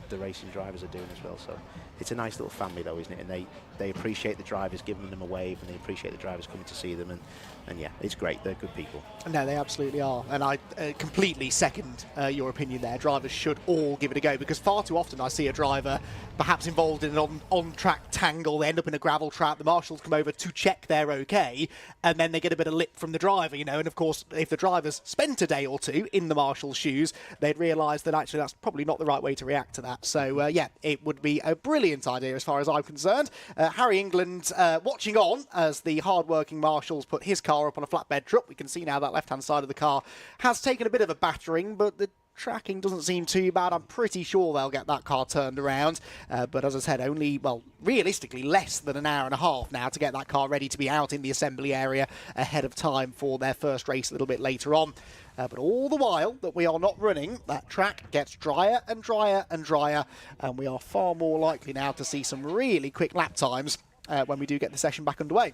the racing drivers are doing as well. So it's a nice little family though, isn't it? And they appreciate the drivers giving them a wave, and they appreciate the drivers coming to see them, and yeah, it's great. They're good people. No, they absolutely are, and I completely second your opinion there. Drivers should all give it a go, because far too often I see a driver perhaps involved in an on-track tangle, they end up in a gravel trap, the marshals come over to check they're okay, and then they get a bit of lip from the driver, you know, and of course if the driver's spent a day or two in the marshal's shoes, they'd realise that actually that's probably not the right way to react to that. So yeah, it would be a brilliant idea as far as I'm concerned. Harry England watching on as the hard-working marshals put his car up on a flatbed truck. We can see now that left-hand side of the car has taken a bit of a battering, but the tracking doesn't seem too bad. I'm pretty sure they'll get that car turned around. But as I said, only, well, realistically less than an hour and a half now to get that car ready to be out in the assembly area ahead of time for their first race a little bit later on. But all the while that we are not running, that track gets drier and drier and drier, and we are far more likely now to see some really quick lap times when we do get the session back underway.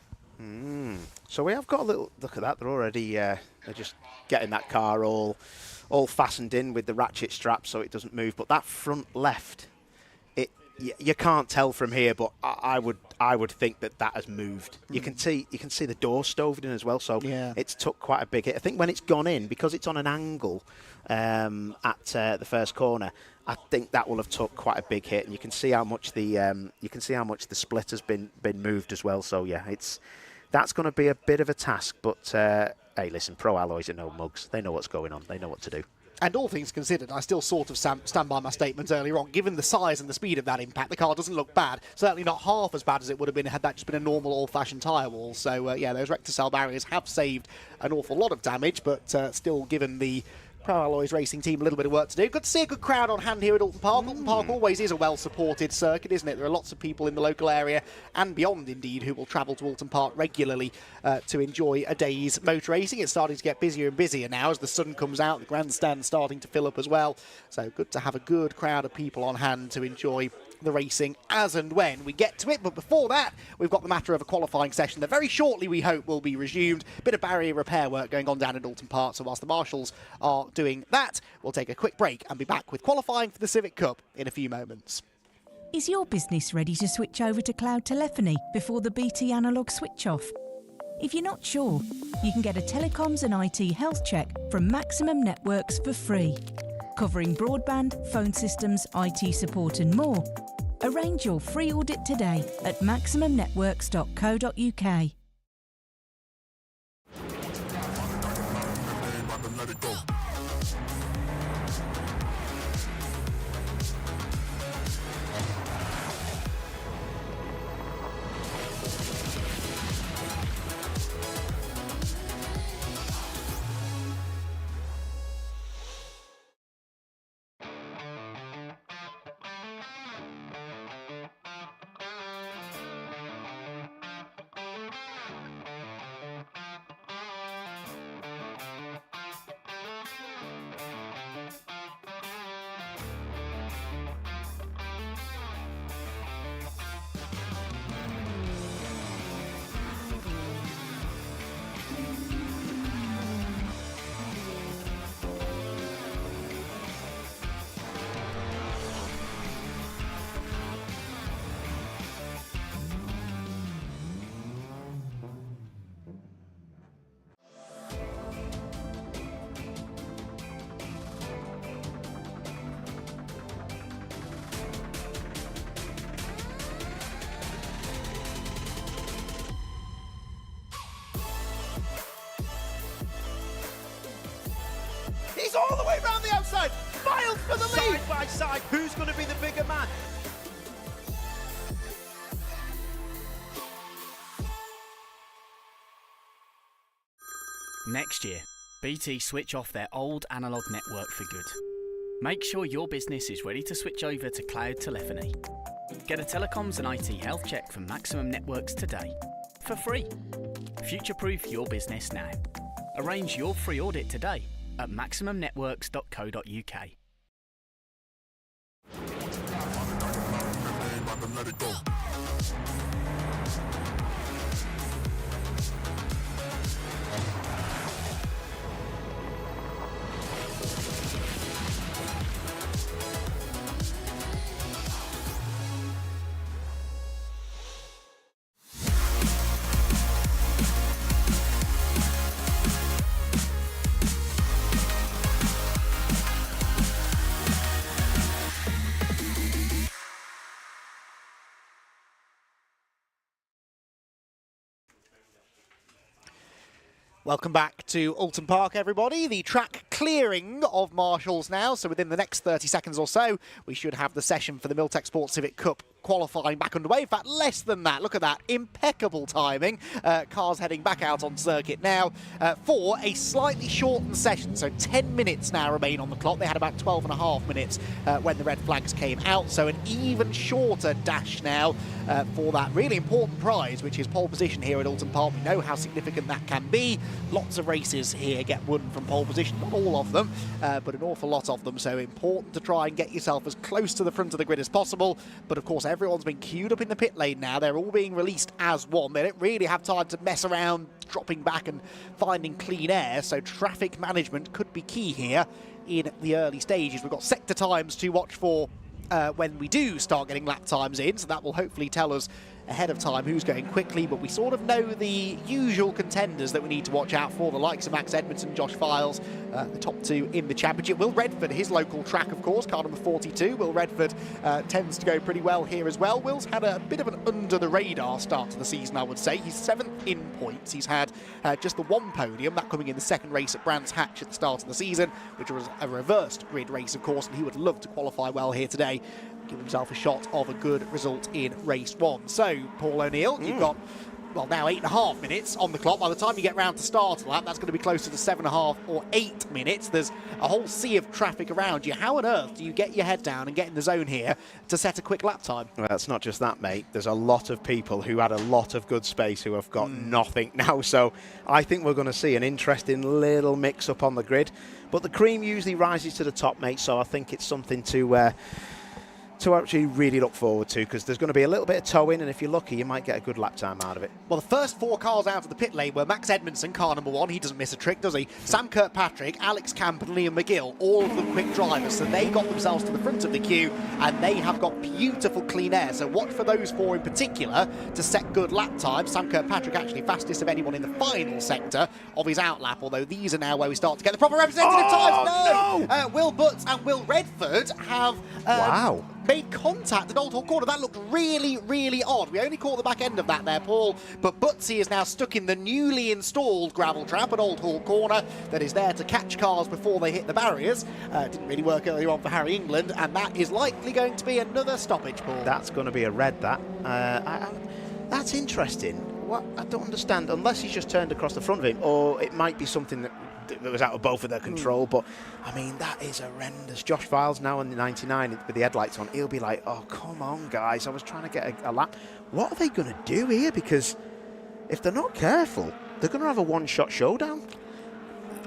So we have got a little look at that. They're already they're just getting that car all fastened in with the ratchet strap so it doesn't move. But that front left, you can't tell from here, but I would think that has moved. You can see the door stoved in as well, so it's took quite a big hit. I think when it's gone in, because it's on an angle at the first corner, I think that will have took quite a big hit, and you can see how much the split has been moved as well. So yeah, that's going to be a bit of a task, but hey, listen, Pro Alloys are no mugs. They know what's going on. They know what to do. And all things considered, I still sort of stand by my statements earlier on. Given the size and the speed of that impact, the car doesn't look bad. Certainly not half as bad as it would have been had that just been a normal old-fashioned tyre wall. So, yeah, those recticel barriers have saved an awful lot of damage, but still given the Pro Alloys racing team a little bit of work to do. Good to see a good crowd on hand here at Oulton Park. Oulton Park always is a well-supported circuit, isn't it? There are lots of people in the local area and beyond, indeed, who will travel to Oulton Park regularly to enjoy a day's motor racing. It's starting to get busier and busier now as the sun comes out. The grandstand's starting to fill up as well. So good to have a good crowd of people on hand to enjoy the racing as and when we get to it. But before that, we've got the matter of a qualifying session that very shortly, we hope, will be resumed. A bit of barrier repair work going on down at Oulton Park, so whilst the marshals are doing that, we'll take a quick break and be back with qualifying for the Civic Cup in a few moments. Is your business ready to switch over to cloud telephony before the BT analogue switch off? If you're not sure, you can get a telecoms and IT health check from Maximum Networks for free, covering broadband, phone systems, IT support and more. Arrange your free audit today at maximumbnetworks.co.uk. He's all the way round the outside. Miles for the lead. Side by side, who's going to be the bigger man? Next year, BT switch off their old analogue network for good. Make sure your business is ready to switch over to cloud telephony. Get a telecoms and IT health check from Maximum Networks today, for free. Future-proof your business now. Arrange your free audit today at maximumnetworks.co.uk. Welcome back to Oulton Park, everybody. The track clearing of marshals now, so within the next 30 seconds or so, we should have the session for the Miltech Sports Civic Cup qualifying back underway. In fact, less than that. Look at that. Impeccable timing. Cars heading back out on circuit now for a slightly shortened session. So 10 minutes now remain on the clock. They had about 12 and a half minutes when the red flags came out. So an even shorter dash now for that really important prize, which is pole position here at Oulton Park. We know how significant that can be. Lots of races here get won from pole position. Not all of them, but an awful lot of them. So important to try and get yourself as close to the front of the grid as possible. But of course, everyone's been queued up in the pit lane now. They're all being released as one. They don't really have time to mess around dropping back and finding clean air, so traffic management could be key here in the early stages. We've got sector times to watch for when we do start getting lap times in, so that will hopefully tell us ahead of time who's going quickly, but we sort of know the usual contenders that we need to watch out for, the likes of Max Edmondson, Josh Files, the top two in the championship. Will Redford, his local track, of course, car number 42. Will Redford tends to go pretty well here as well. Will's had a bit of an under-the-radar start to the season, I would say. He's 7th in points. He's had just the one podium, that coming in the second race at Brands Hatch at the start of the season, which was a reversed grid race, of course, and he would love to qualify well here today, give himself a shot of a good result in race one. So, Paul O'Neill, you've got, well, now 8.5 minutes on the clock. By the time you get round to start a lap, that's going to be closer to 7.5 or 8 minutes. There's a whole sea of traffic around you. How on earth do you get your head down and get in the zone here to set a quick lap time? Well, it's not just that, mate. There's a lot of people who had a lot of good space who have got nothing now. So I think we're going to see an interesting little mix-up on the grid. But the cream usually rises to the top, mate, so I think it's something to actually really look forward to, because there's going to be a little bit of toe-in, and if you're lucky, you might get a good lap time out of it. Well, the first 4 cars out of the pit lane were Max Edmondson, car number 1. He doesn't miss a trick, does he? Sam Kirkpatrick, Alex Camp and Liam McGill, all of them quick drivers, so they got themselves to the front of the queue, and they have got beautiful clean air. So watch for those 4 in particular to set good lap times. Sam Kirkpatrick actually fastest of anyone in the final sector of his outlap, although these are now where we start to get the proper representative times. No! Will Butts and Will Redford have made contact at Old Hall Corner. That looked really, really odd. We only caught the back end of that there, Paul, but Butsy is now stuck in the newly installed gravel trap at Old Hall Corner that is there to catch cars before they hit the barriers. Didn't really work earlier on for Harry England, and that is likely going to be another stoppage, Paul. That's going to be a red, that. That's interesting. What I don't understand, unless he's just turned across the front of him, or it might be something that was out of both of their control, but I mean, that is horrendous. Josh Files now on the 99 with the headlights on, he'll be like, oh, come on, guys, I was trying to get a lap. What are they going to do here? Because if they're not careful, they're going to have a one-shot showdown.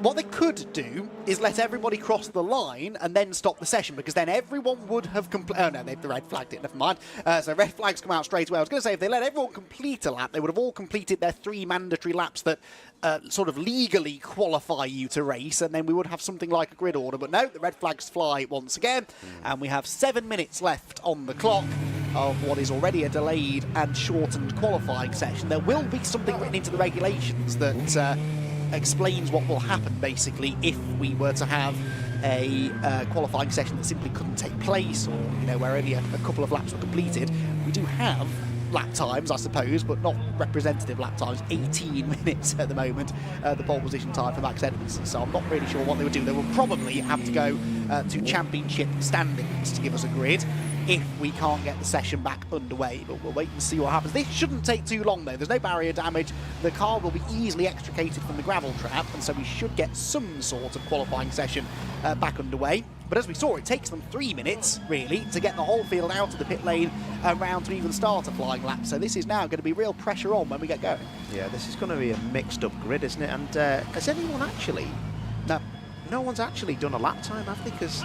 What they could do is let everybody cross the line and then stop the session, because then everyone would have oh no, they've red flagged it, never mind. So red flags come out straight away. I was going to say, if they let everyone complete a lap, they would have all completed their 3 mandatory laps that sort of legally qualify you to race, and then we would have something like a grid order. But no, the red flags fly once again, and we have 7 minutes left on the clock of what is already a delayed and shortened qualifying session. There will be something written into the regulations that explains what will happen, basically, if we were to have a qualifying session that simply couldn't take place, or, you know, where only a couple of laps were completed. We do have lap times, I suppose, but not representative lap times. 18 minutes at the moment, the pole position time for Max Edmondson. So I'm not really sure what they would do. They will probably have to go to championship standings to give us a grid if we can't get the session back underway, but we'll wait and see what happens. This shouldn't take too long though. There's no barrier damage. The car will be easily extricated from the gravel trap, and so we should get some sort of qualifying session back underway. But as we saw, it takes them 3 minutes, really, to get the whole field out of the pit lane and round to even start a flying lap. So this is now going to be real pressure on when we get going. Yeah, this is going to be a mixed up grid, isn't it? And has anyone actually... No one's actually done a lap time, have they? Because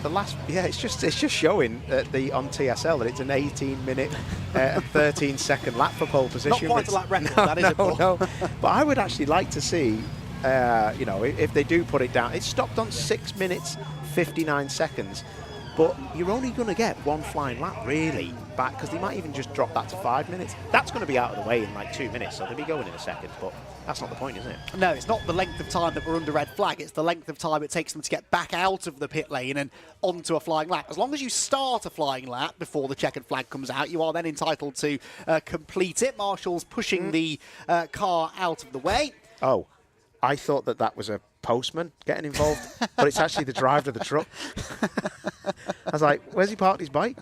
the last... Yeah, it's just showing on TSL that it's an 18-minute and 13-second lap for pole position. Not quite a lap record, that is it, Paul. No. But I would actually like to see... you know, if they do put it down, it's stopped on 6 minutes 59 seconds, but you're only going to get one flying lap really back, because they might even just drop that to 5 minutes. That's going to be out of the way in like 2 minutes, so they'll be going in a second, but that's not the point, is it? No, it's not the length of time that we're under red flag, it's the length of time it takes them to get back out of the pit lane and onto a flying lap. As long as you start a flying lap before the checkered flag comes out, you are then entitled to complete it. Marshall's pushing the car out of the way. Oh, I thought that was a postman getting involved, but it's actually the driver of the truck. I was like, where's he parked his bike?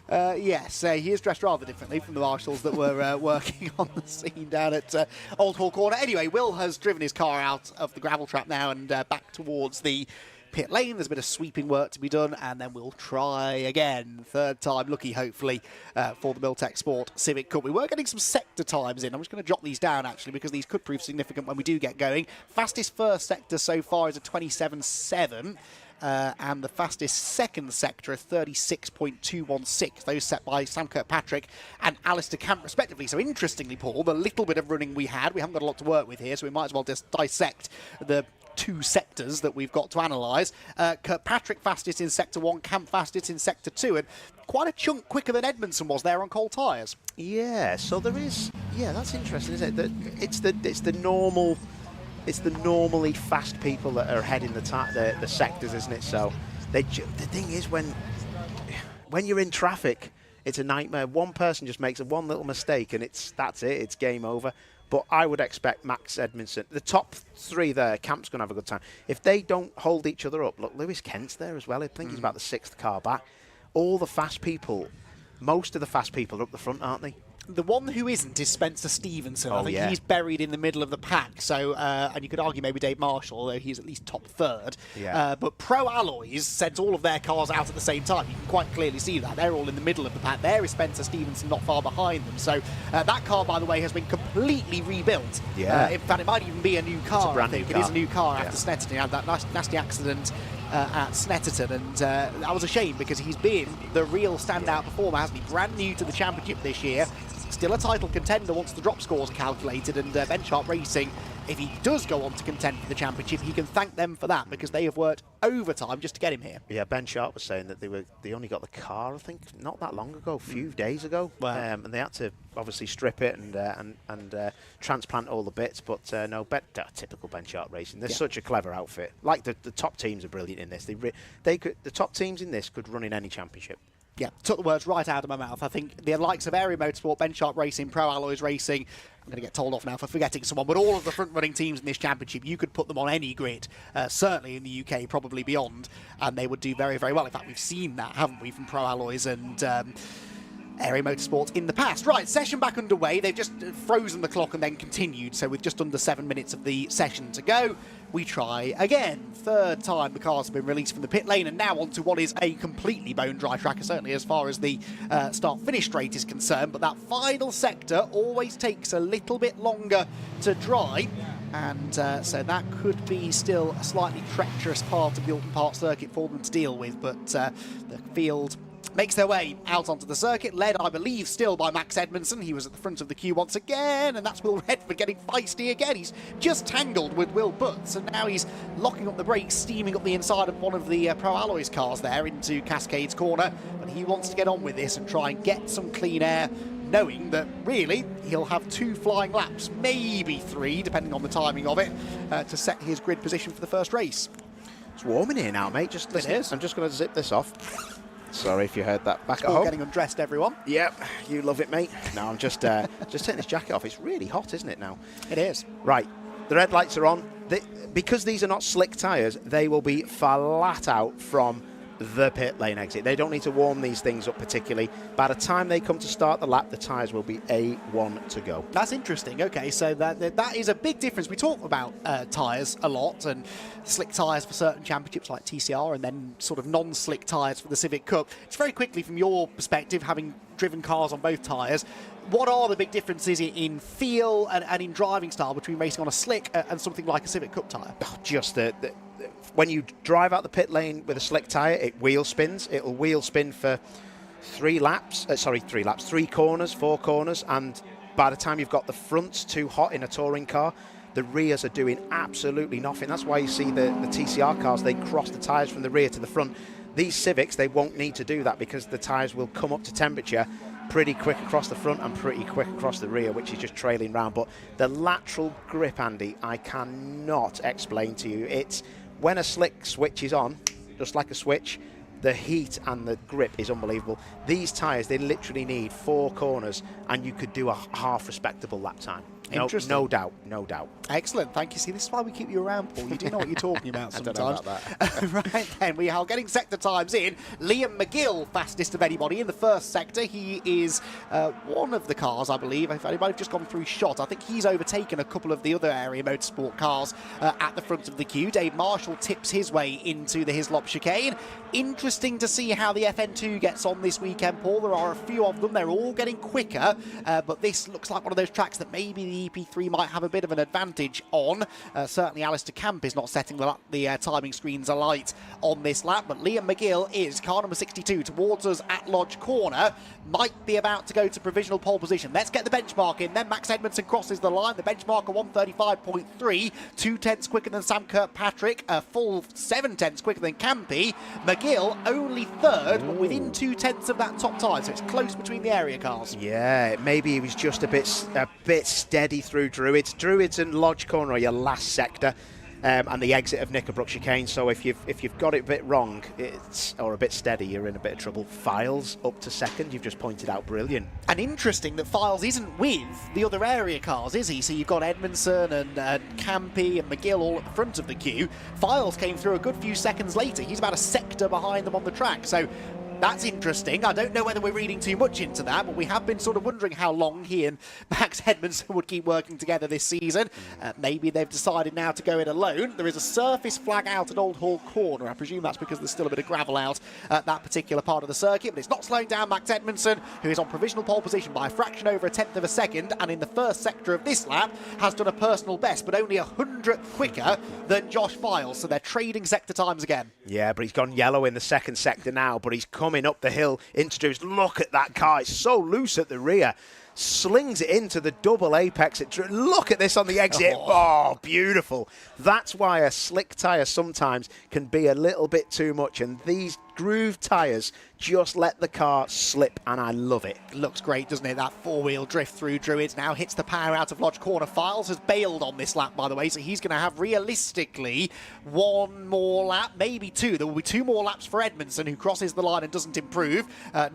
Yes, he is dressed rather differently from the marshals that were working on the scene down at Old Hall Corner. Anyway, Will has driven his car out of the gravel trap now and back towards the pit lane. There's a bit of sweeping work to be done, and then we'll try again. Third time lucky, hopefully, for the Miltech Sport Civic Cup. We were getting some sector times in. I'm just going to jot these down, actually, because these could prove significant when we do get going. Fastest first sector so far is a 27.7. And the fastest second sector, a 36.216. Those set by Sam Kirkpatrick and Alistair Camp, respectively. So interestingly, Paul, the little bit of running we had, we haven't got a lot to work with here, so we might as well just dissect the two sectors that we've got to analyse. Kirkpatrick fastest in Sector 1, Camp fastest in Sector 2, and quite a chunk quicker than Edmondson was there on cold tyres. Yeah, so there is... Yeah, that's interesting, isn't it? It's the normal... It's the normally fast people that are heading the sectors, isn't it? So the thing is, when you're in traffic, it's a nightmare. One person just makes one little mistake and that's it. It's game over. But I would expect Max Edmondson, the top three there, Camp's going to have a good time. If they don't hold each other up, look, Lewis Kent's there as well. I think he's about the 6th car back. All the fast people, most of the fast people are up the front, aren't they? The one who isn't is Spencer Stevenson. Oh, I think he's buried in the middle of the pack. So, and you could argue maybe Dave Marshall, although he's at least top third. Yeah. But Pro Alloys sent all of their cars out at the same time. You can quite clearly see that. They're all in the middle of the pack. There is Spencer Stevenson not far behind them. So that car, by the way, has been completely rebuilt. Yeah. In fact, it might even be a new car. It's a brand I think new it car. is a new car Yeah. after Snetterton. He had that nasty accident at Snetterton, and that was a shame because he's been the real standout performer, hasn't he? Brand new to the championship this year. Still a title contender once the drop scores are calculated, and Ben Sharp Racing, if he does go on to contend for the championship, he can thank them for that because they have worked overtime just to get him here. Yeah, Ben Sharp was saying that they only got the car, I think, not that long ago, a few days ago, and they had to obviously strip it and transplant all the bits. But no, typical Ben Sharp Racing. They're such a clever outfit. Like the top teams are brilliant in this. The top teams in this could run in any championship. Yeah, took the words right out of my mouth. I think the likes of Area Motorsport, Ben Sharp Racing, Pro Alloys Racing, I'm going to get told off now for forgetting someone, but all of the front-running teams in this championship, you could put them on any grid, certainly in the UK, probably beyond, and they would do very, very well. In fact, we've seen that, haven't we, from Pro Alloys and Area Motorsport in the past. Right, session back underway. They've just frozen the clock and then continued, so with just under 7 minutes of the session to go, we try again. Third time the cars have been released from the pit lane, and now onto what is a completely bone-dry track, certainly as far as the start-finish straight is concerned, but that final sector always takes a little bit longer to dry, and so that could be still a slightly treacherous part of the Oulton Park circuit for them to deal with, but the field makes their way out onto the circuit, led, I believe, still by Max Edmondson. He was at the front of the queue once again, and that's Will Redford getting feisty again. He's just tangled with Will Butts, and now he's locking up the brakes, steaming up the inside of one of the Pro Alloys cars there into Cascades Corner. But he wants to get on with this and try and get some clean air, knowing that, really, he'll have 2 flying laps, maybe 3, depending on the timing of it, to set his grid position for the first race. It's warm in here now, mate. Just listen. It is. I'm just going to zip this off. Sorry if you heard that back at All home. getting undressed, everyone. Yep, you love it, mate. No, I'm just taking this jacket off. It's really hot, isn't it now? It is. Right, the red lights are on. Because these are not slick tyres, they will be flat out from the pit lane exit. They don't need to warm these things up particularly. By the time they come to start the lap, the tyres will be A1 to go. That's interesting. Okay, so that is a big difference. We talk about tyres a lot, and slick tyres for certain championships like TCR, and then sort of non-slick tyres for the Civic Cup. It's very quickly, from your perspective, having driven cars on both tyres, what are the big differences in feel and in driving style between racing on a slick and something like a Civic Cup tyre? Oh, just when you drive out the pit lane with a slick tyre, it wheel spins. It'll wheel spin for 3 corners, 4 corners, and by the time you've got the fronts too hot in a touring car, the rears are doing absolutely nothing. That's why you see the TCR cars, they cross the tyres from the rear to the front. These Civics, they won't need to do that because the tyres will come up to temperature pretty quick across the front and pretty quick across the rear, which is just trailing round. But the lateral grip, Andy, I cannot explain to you. It's when a slick switch is on, just like a switch, the heat and the grip is unbelievable. These tyres, they literally need 4 corners and you could do a half respectable lap time. Interesting. No doubt, no doubt. Excellent, thank you. See, this is why we keep you around, Paul. You do know what you're talking about sometimes. I don't know about that. Right then, we are getting sector times in. Liam McGill, fastest of anybody in the first sector. He is one of the cars, I believe. If anybody just gone through shot, I think he's overtaken a couple of the other area motorsport cars at the front of the queue. Dave Marshall tips his way into the Hislop chicane. Interesting to see how the FN2 gets on this weekend, Paul. There are a few of them. They're all getting quicker, but this looks like one of those tracks that maybe the EP3 might have a bit of an advantage on. Certainly Alistair Camp is not setting the timing screens alight on this lap, but Liam McGill is car number 62 towards us at Lodge Corner. Might be about to go to provisional pole position. Let's get the benchmark in. Then Max Edmondson crosses the line. The benchmark of 1:35.3, 2/10 quicker than Sam Kirkpatrick, a full 7/10 quicker than Campy. McGill only third, but within 2/10 of that top time, so it's close between the area cars. Yeah, maybe he was just a bit steady through Druids. Druids and Lodge Corner are your last sector, and the exit of Knickerbrook chicane. So if you've got it a bit wrong, or a bit steady, you're in a bit of trouble. Files up to second. You've just pointed out, brilliant. And interesting that Files isn't with the other area cars, is he? So you've got Edmondson and Campy and McGill all at the front of the queue. Files came through a good few seconds later. He's about a sector behind them on the track. So that's interesting. I don't know whether we're reading too much into that, but we have been sort of wondering how long he and Max Edmondson would keep working together this season. Maybe they've decided now to go it alone. There is a surface flag out at Old Hall Corner. I presume that's because there's still a bit of gravel out at that particular part of the circuit, but it's not slowing down Max Edmondson, who is on provisional pole position by a fraction over 1/10 of a second, and in the first sector of this lap has done a personal best, but only 100th quicker than Josh Files. So they're trading sector times again. Yeah, but he's gone yellow in the second sector now, but he's coming up the hill into Druids. Look at that car, it's so loose at the rear. Slings it into the double apex. Look at this on the exit. Oh, beautiful. That's why a slick tyre sometimes can be a little bit too much, and these grooved tyres just let the car slip, and I love it. Looks great, doesn't it? That four-wheel drift through Druids now hits the power out of Lodge Corner. Files has bailed on this lap, by the way, so he's going to have realistically one more lap, maybe 2. There will be 2 more laps for Edmondson, who crosses the line and doesn't improve,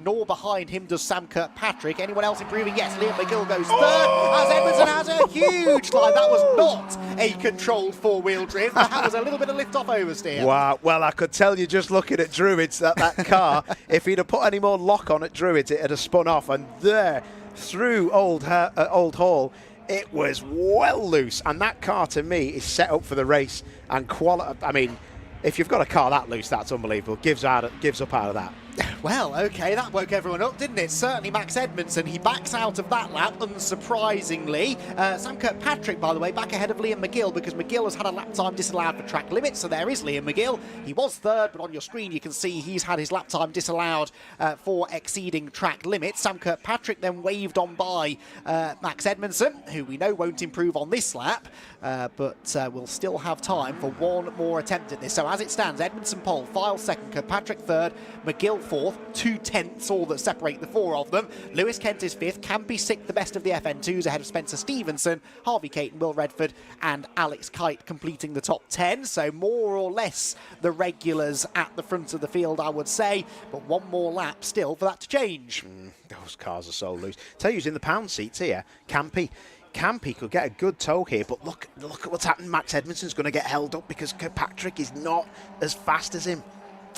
nor behind him does Sam Kirkpatrick. Anyone else improving? Yes, Liam McGill goes third, as Edmondson has a huge line. That was not a controlled four-wheel drift. That was a little bit of lift-off oversteer. Wow, well, I could tell you just looking at Druids that car, if he'd have put any more lock on at Druids, it would have spun off, and there, through Old Hall, it was well loose, and that car to me is set up for the race and quality. I mean, if you've got a car that loose, that's unbelievable. Gives up out of that. Well, okay, that woke everyone up, didn't it? Certainly Max Edmondson, he backs out of that lap, unsurprisingly. Sam Kirkpatrick, by the way, back ahead of Liam McGill, because McGill has had a lap time disallowed for track limits, so there is Liam McGill. He was third, but on your screen you can see he's had his lap time disallowed for exceeding track limits. Sam Kirkpatrick then waved on by Max Edmondson, who we know won't improve on this lap, but will still have time for one more attempt at this. So as it stands, Edmondson pole, Files second, Kirkpatrick third, McGill 4th, 2 tenths, all that separate the four of them. Lewis Kent is 5th, Campy 6th, the best of the FN2s, ahead of Spencer Stevenson, Harvey Caton, Will Redford and Alex Kite completing the top 10. So more or less the regulars at the front of the field, I would say, but one more lap still for that to change. Those cars are so loose. Tell you who's in the pound seats here, Campy. Campy could get a good tow here, but look at what's happened. Max Edmondson's going to get held up because Kirkpatrick is not as fast as him.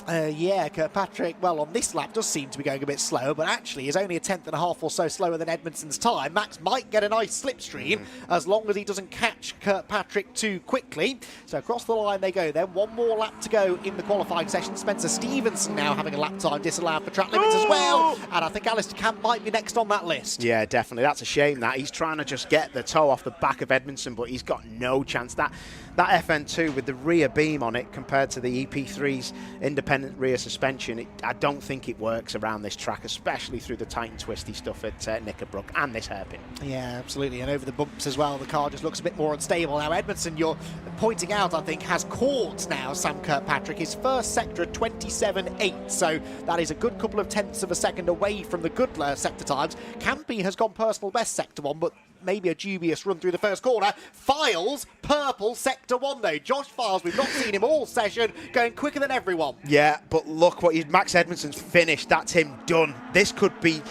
Yeah, Kirkpatrick, well, on this lap does seem to be going a bit slower, but actually is only a tenth and a half or so slower than Edmondson's time. Max might get a nice slipstream as long as he doesn't catch Kirkpatrick too quickly. So across the line they go then. One more lap to go in the qualifying session. Spencer Stevenson now having a lap time disallowed for track limits as well. And I think Alistair Camp might be next on that list. Yeah, definitely. That's a shame that. He's trying to just get the toe off the back of Edmondson, but he's got no chance. That FN2 with the rear beam on it compared to the EP3's independent rear suspension, I don't think it works around this track, especially through the tight and twisty stuff at Knickerbrook and this hairpin. Yeah, absolutely. And over the bumps as well, the car just looks a bit more unstable. Now, Edmondson, you're pointing out, I think, has caught now Sam Kirkpatrick. His first sector at 27.8, so that is a good couple of tenths of a second away from the good sector times. Campy has gone personal best sector 1, but maybe a dubious run through the first corner. Files, purple, sector 1 though. Josh Files, we've not seen him all session, going quicker than everyone. Yeah, but look what Max Edmondson's finished. That's him done. This could be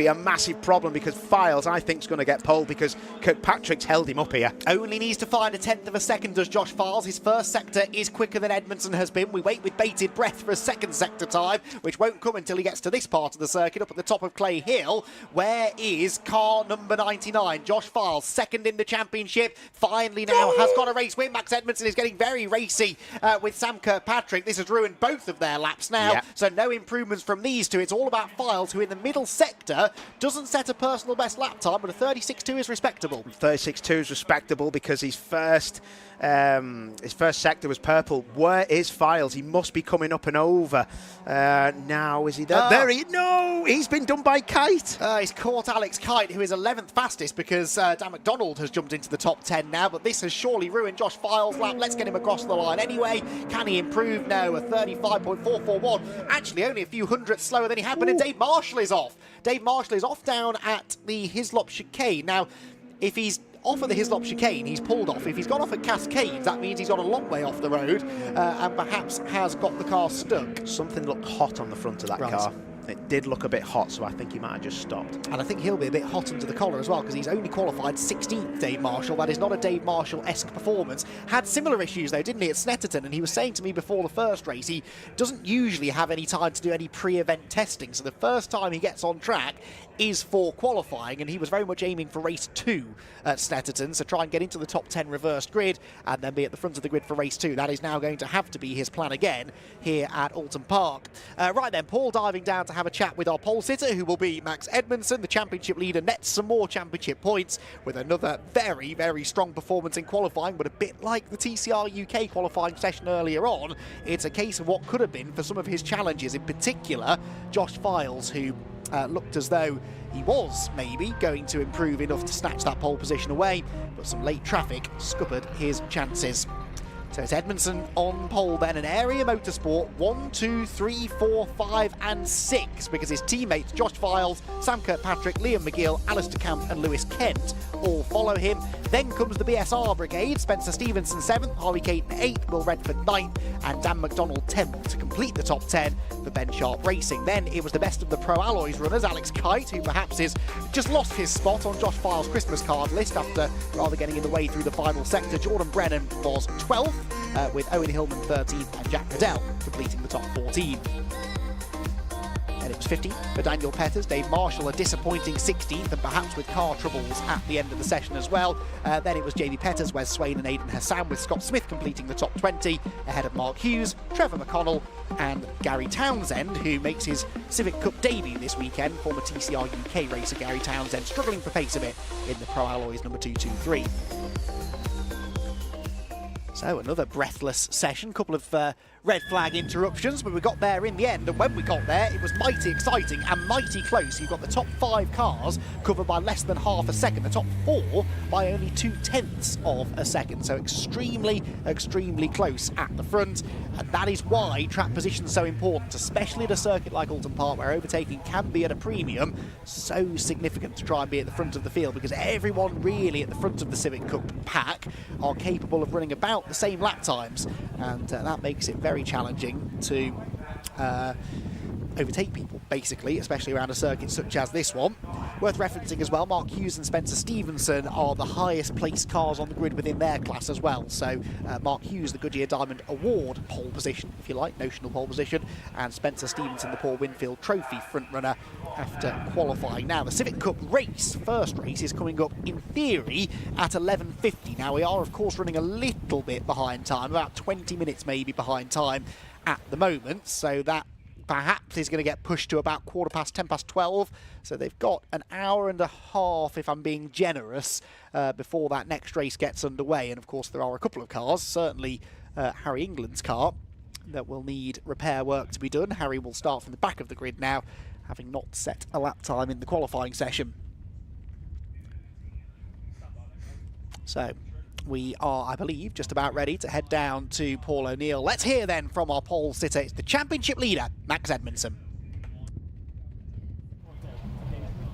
a massive problem because Files, I think, is going to get pole because Kirkpatrick's held him up here. Only needs to find a tenth of a second, does Josh Files. His first sector is quicker than Edmondson has been. We wait with bated breath for a second sector time, which won't come until he gets to this part of the circuit up at the top of Clay Hill. Where is car number 99? Josh Files, second in the championship, finally now has got a race win. Max Edmondson is getting very racy with Sam Kirkpatrick. This has ruined both of their laps now, so no improvements from these two. It's all about Files, who in the middle sector doesn't set a personal best lap time, but a 36.2 is respectable. 36.2 is respectable because his first sector was purple. Where is Files? He must be coming up and over. Now, is he there? No, he's been done by Kite. He's caught Alex Kite, who is 11th fastest because Dan McDonald has jumped into the top 10 now, but this has surely ruined Josh Files' lap. Let's get him across the line anyway. Can he improve? No, a 35.441. Actually, only a few hundredths slower than he had, but Dave Marshall is off. Dave Marshall is off down at the Hislop chicane. Now, if he's off at the Hislop chicane, he's pulled off. If he's gone off at Cascades, that means he's got a long way off the road and perhaps has got the car stuck. Something looked hot on the front of that car. It did look a bit hot, so I think he might have just stopped. And I think he'll be a bit hot under the collar as well, because he's only qualified 16th, Dave Marshall. That is not a Dave Marshall-esque performance. Had similar issues, though, didn't he, at Snetterton? And he was saying to me before the first race, he doesn't usually have any time to do any pre-event testing. So the first time he gets on track is for qualifying, and he was very much aiming for race 2 at Snetterton, so try and get into the top 10 reversed grid and then be at the front of the grid for race 2. That is now going to have to be his plan again here at Oulton Park. Right then, Paul diving down to have a chat with our pole sitter, who will be Max Edmondson, the championship leader, nets some more championship points with another very, very strong performance in qualifying, but a bit like the TCR UK qualifying session earlier on, it's a case of what could have been for some of his challenges, in particular Josh Files, who looked as though he was maybe going to improve enough to snatch that pole position away, but some late traffic scuppered his chances. So it's Edmondson on pole then, and Area Motorsport 1, 2, 3, 4, 5 and 6, because his teammates Josh Files, Sam Kirkpatrick, Liam McGill, Alistair Camp and Lewis Kent all follow him. Then comes the BSR brigade, Spencer Stevenson 7th, Harvey Caton 8th, Will Redford 9th and Dan McDonald 10th to complete the top 10 for Ben Sharp Racing. Then it was the best of the Pro Alloys runners, Alex Kite, who perhaps has just lost his spot on Josh Files' Christmas card list after rather getting in the way through the final sector. Jordan Brennan was 12th, with Owen Hillman 13th and Jack Cadell completing the top 14. And it was 15th for Daniel Petters. Dave Marshall a disappointing 16th, and perhaps with car troubles at the end of the session as well. Then it was JB Petters, Wes Swain and Aidan Hassan, with Scott Smith completing the top 20 ahead of Mark Hughes, Trevor McConnell and Gary Townsend, who makes his Civic Cup debut this weekend. Former TCR UK racer Gary Townsend struggling for pace a bit in the Pro Alloys number 223. So another breathless session, couple of red flag interruptions, but we got there in the end, and when we got there, it was mighty exciting and mighty close. You've got the top 5 cars covered by less than half a second, the top 4 by only 0.2 of a second, so extremely, extremely close at the front, and that is why track position is so important, especially at a circuit like Oulton Park, where overtaking can be at a premium. So significant to try and be at the front of the field, because everyone really at the front of the Civic Cup pack are capable of running about the same lap times, and that makes it very challenging to overtake people, basically, especially around a circuit such as this one. Worth referencing as well, Mark Hughes and Spencer Stevenson are the highest placed cars on the grid within their class as well. So Mark Hughes, the Goodyear Diamond Award pole position, if you like, notional pole position, and Spencer Stevenson, the Paul Winfield Trophy front runner after qualifying. Now, the Civic Cup race, first race, is coming up in theory at 11:50. Now, we are, of course, running a little bit behind time, about 20 minutes maybe behind time at the moment, so that perhaps is going to get pushed to about 12:15. So they've got an hour and a half, if I'm being generous, before that next race gets underway. And of course there are a couple of cars, certainly Harry England's car, that will need repair work to be done. Harry will start from the back of the grid now, having not set a lap time in the qualifying session. So we are, I believe, just about ready to head down to Paul O'Neill. Let's hear then from our pole sitter. It's the championship leader, Max Edmondson.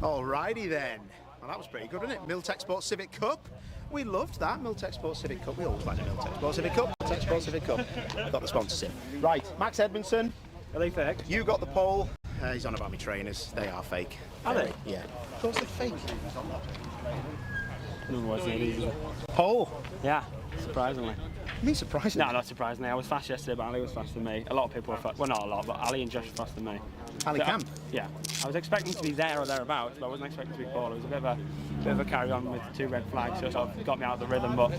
Alrighty then. Well, that was pretty good, wasn't it? Miltech Sport Civic Cup. We loved that, Miltech Sport Civic Cup. We always like the Miltech Sport Civic Cup. Miltech Sport Civic Cup. Got the sponsorship. Right, Max Edmondson. Are they fake? You got the pole. He's on about me trainers. They are fake. Are they? Yeah. Of course they're fake. Pole? Yeah, surprisingly. Me surprisingly? No, not surprisingly. I was fast yesterday, but Ali was faster than me. A lot of people were fast. Well, not a lot, but Ali and Josh were faster than me. Ali Camp? Yeah. I was expecting to be there or thereabouts, but I wasn't expecting to be Paul. It was a bit of a carry on with 2 red flags, so it sort of got me out of the rhythm, but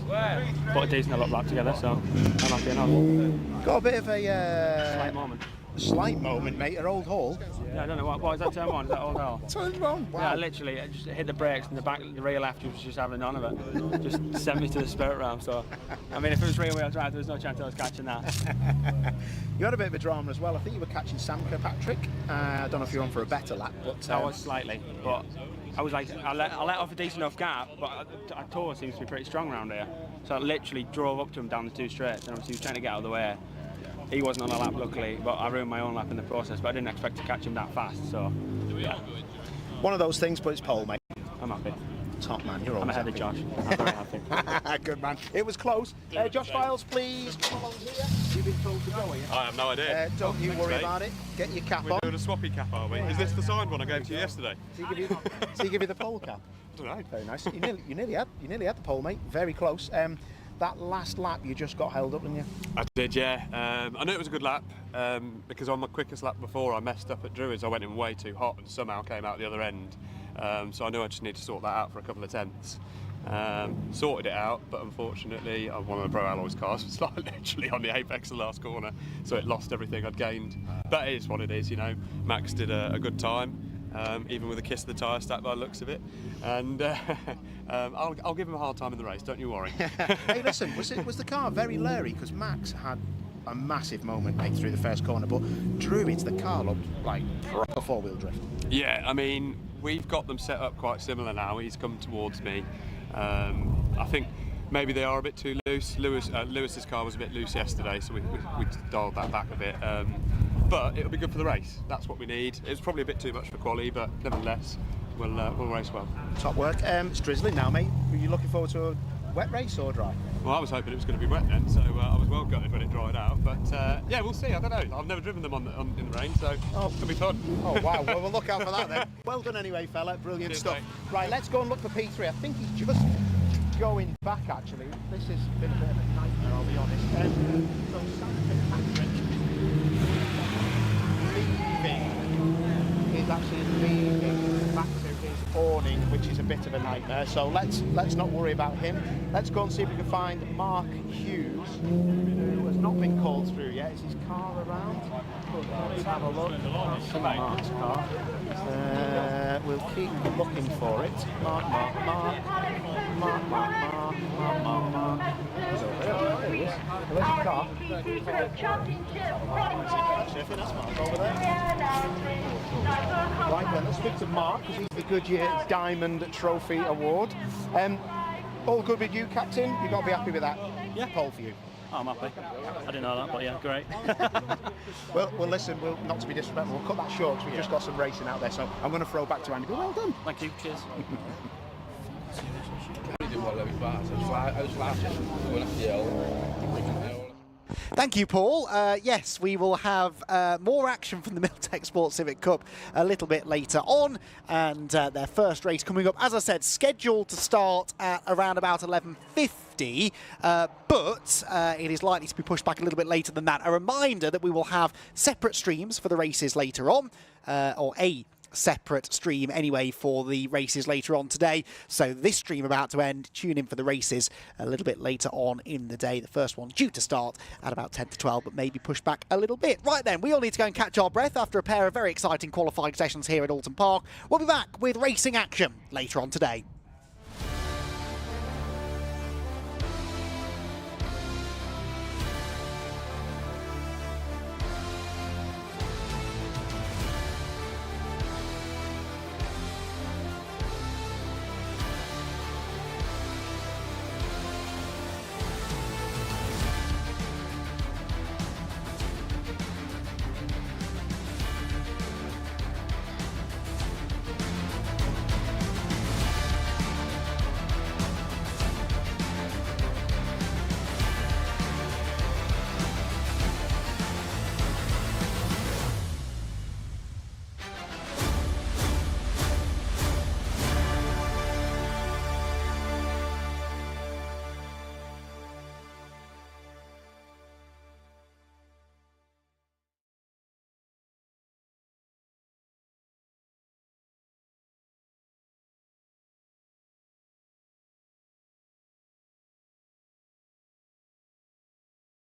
put a decent little lap together, so I'm happy enough. Got a bit of a slight moment. Slight moment, mate, at Old Hall. Yeah, I don't know what is that turn on? Is that Old Hall? Turn on. Wow. Yeah, literally, I just hit the brakes and the rear left was just having none of it. Just sent me to the spirit realm. So, I mean, if it was rear wheel drive, there was no chance I was catching that. You had a bit of a drama as well. I think you were catching Sam Kirkpatrick. I don't know if you're on for a better lap, but I was slightly, but I was like, I let off a decent enough gap, but our tour seems to be pretty strong around here. So I literally drove up to him down the 2 straights, and obviously he was trying to get out of the way. He wasn't on a lap, luckily, but I ruined my own lap in the process, but I didn't expect to catch him that fast, so, yeah. One of those things, but it's pole, mate. I'm happy. Top man, you're I'm always ahead of Josh. I'm very happy. Good man. It was close. Josh Files, please come along here. You've been told to go, are you? I have no idea. Don't you worry about it. Get your cap We're on. doing a swappy cap, are we? Is this the signed one I gave to you yesterday? So he give you the pole cap? I don't know. Very nice. You nearly had the pole, mate. Very close. That last lap you just got held up, didn't you? I did, yeah. I knew it was a good lap because on my quickest lap before I messed up at Druids. I went in way too hot and somehow came out the other end. So I knew I just need to sort that out for a couple of tenths. Sorted it out, but unfortunately one of the Pro Alloys cars was like literally on the apex of the last corner, so it lost everything I'd gained. But it is what it is, you know. Max did a good time. Even with a kiss of the tyre stack by the looks of it, and I'll give him a hard time in the race, don't you worry. Hey, listen, was the car very leery? Because Max had a massive moment, mate, through the first corner, but Druids, the car looked like proper 4-wheel drift. Yeah, I mean, we've got them set up quite similar now. He's come towards me. I think maybe they are a bit too loose. Lewis's car was a bit loose yesterday, so we dialed that back a bit. But it'll be good for the race. That's what we need. It's probably a bit too much for quali, but nevertheless, we'll race well. Top work. It's drizzling now, mate. Were you looking forward to a wet race or dry? Well, I was hoping it was going to be wet then, so I was well gutted when it dried out. But yeah, we'll see. I don't know. I've never driven them in the rain, so it'll be fun. Oh wow! Well, we'll look out for that then. Well done anyway, fella. Brilliant stuff. Mate. Right, let's go and look for P3. I think he's just going back. Actually, this has been a bit of a nightmare. I'll be honest. So Sam Kirkpatrick is actually leaving back to his awning, which is a bit of a nightmare. So let's not worry about him. Let's go and see if we can find Mark Hughes, who has not been called through yet. Is his car around? Let's have a look. See Mark's car. We'll keep looking for it. Mark. He's over there. There he is. Where's his car? car. Right then, let's speak to Mark, because he's the Goodyear Diamond Trophy Award. All good with you, Captain? You've got to be happy with that pole for you. I'm happy. I didn't know that, but yeah, great. Well, listen, not to be disrespectful, we'll cut that short because we've just got some racing out there, so I'm going to throw back to Andy. But well done. Thank you, cheers. Thank you, Paul. Yes, we will have more action from the Miltech Sports Civic Cup a little bit later on, and their first race coming up, as I said, scheduled to start at around about 11:50, but it is likely to be pushed back a little bit later than that. A reminder that we will have separate streams for the races later on, or a separate stream anyway for the races later on today. So this stream about to end. Tune in for the races a little bit later on in the day. The first one due to start at about 10 to 12, but maybe pushed back a little bit. Right then, we all need to go and catch our breath after a pair of very exciting qualifying sessions here at Oulton Park. We'll be back with racing action later on today.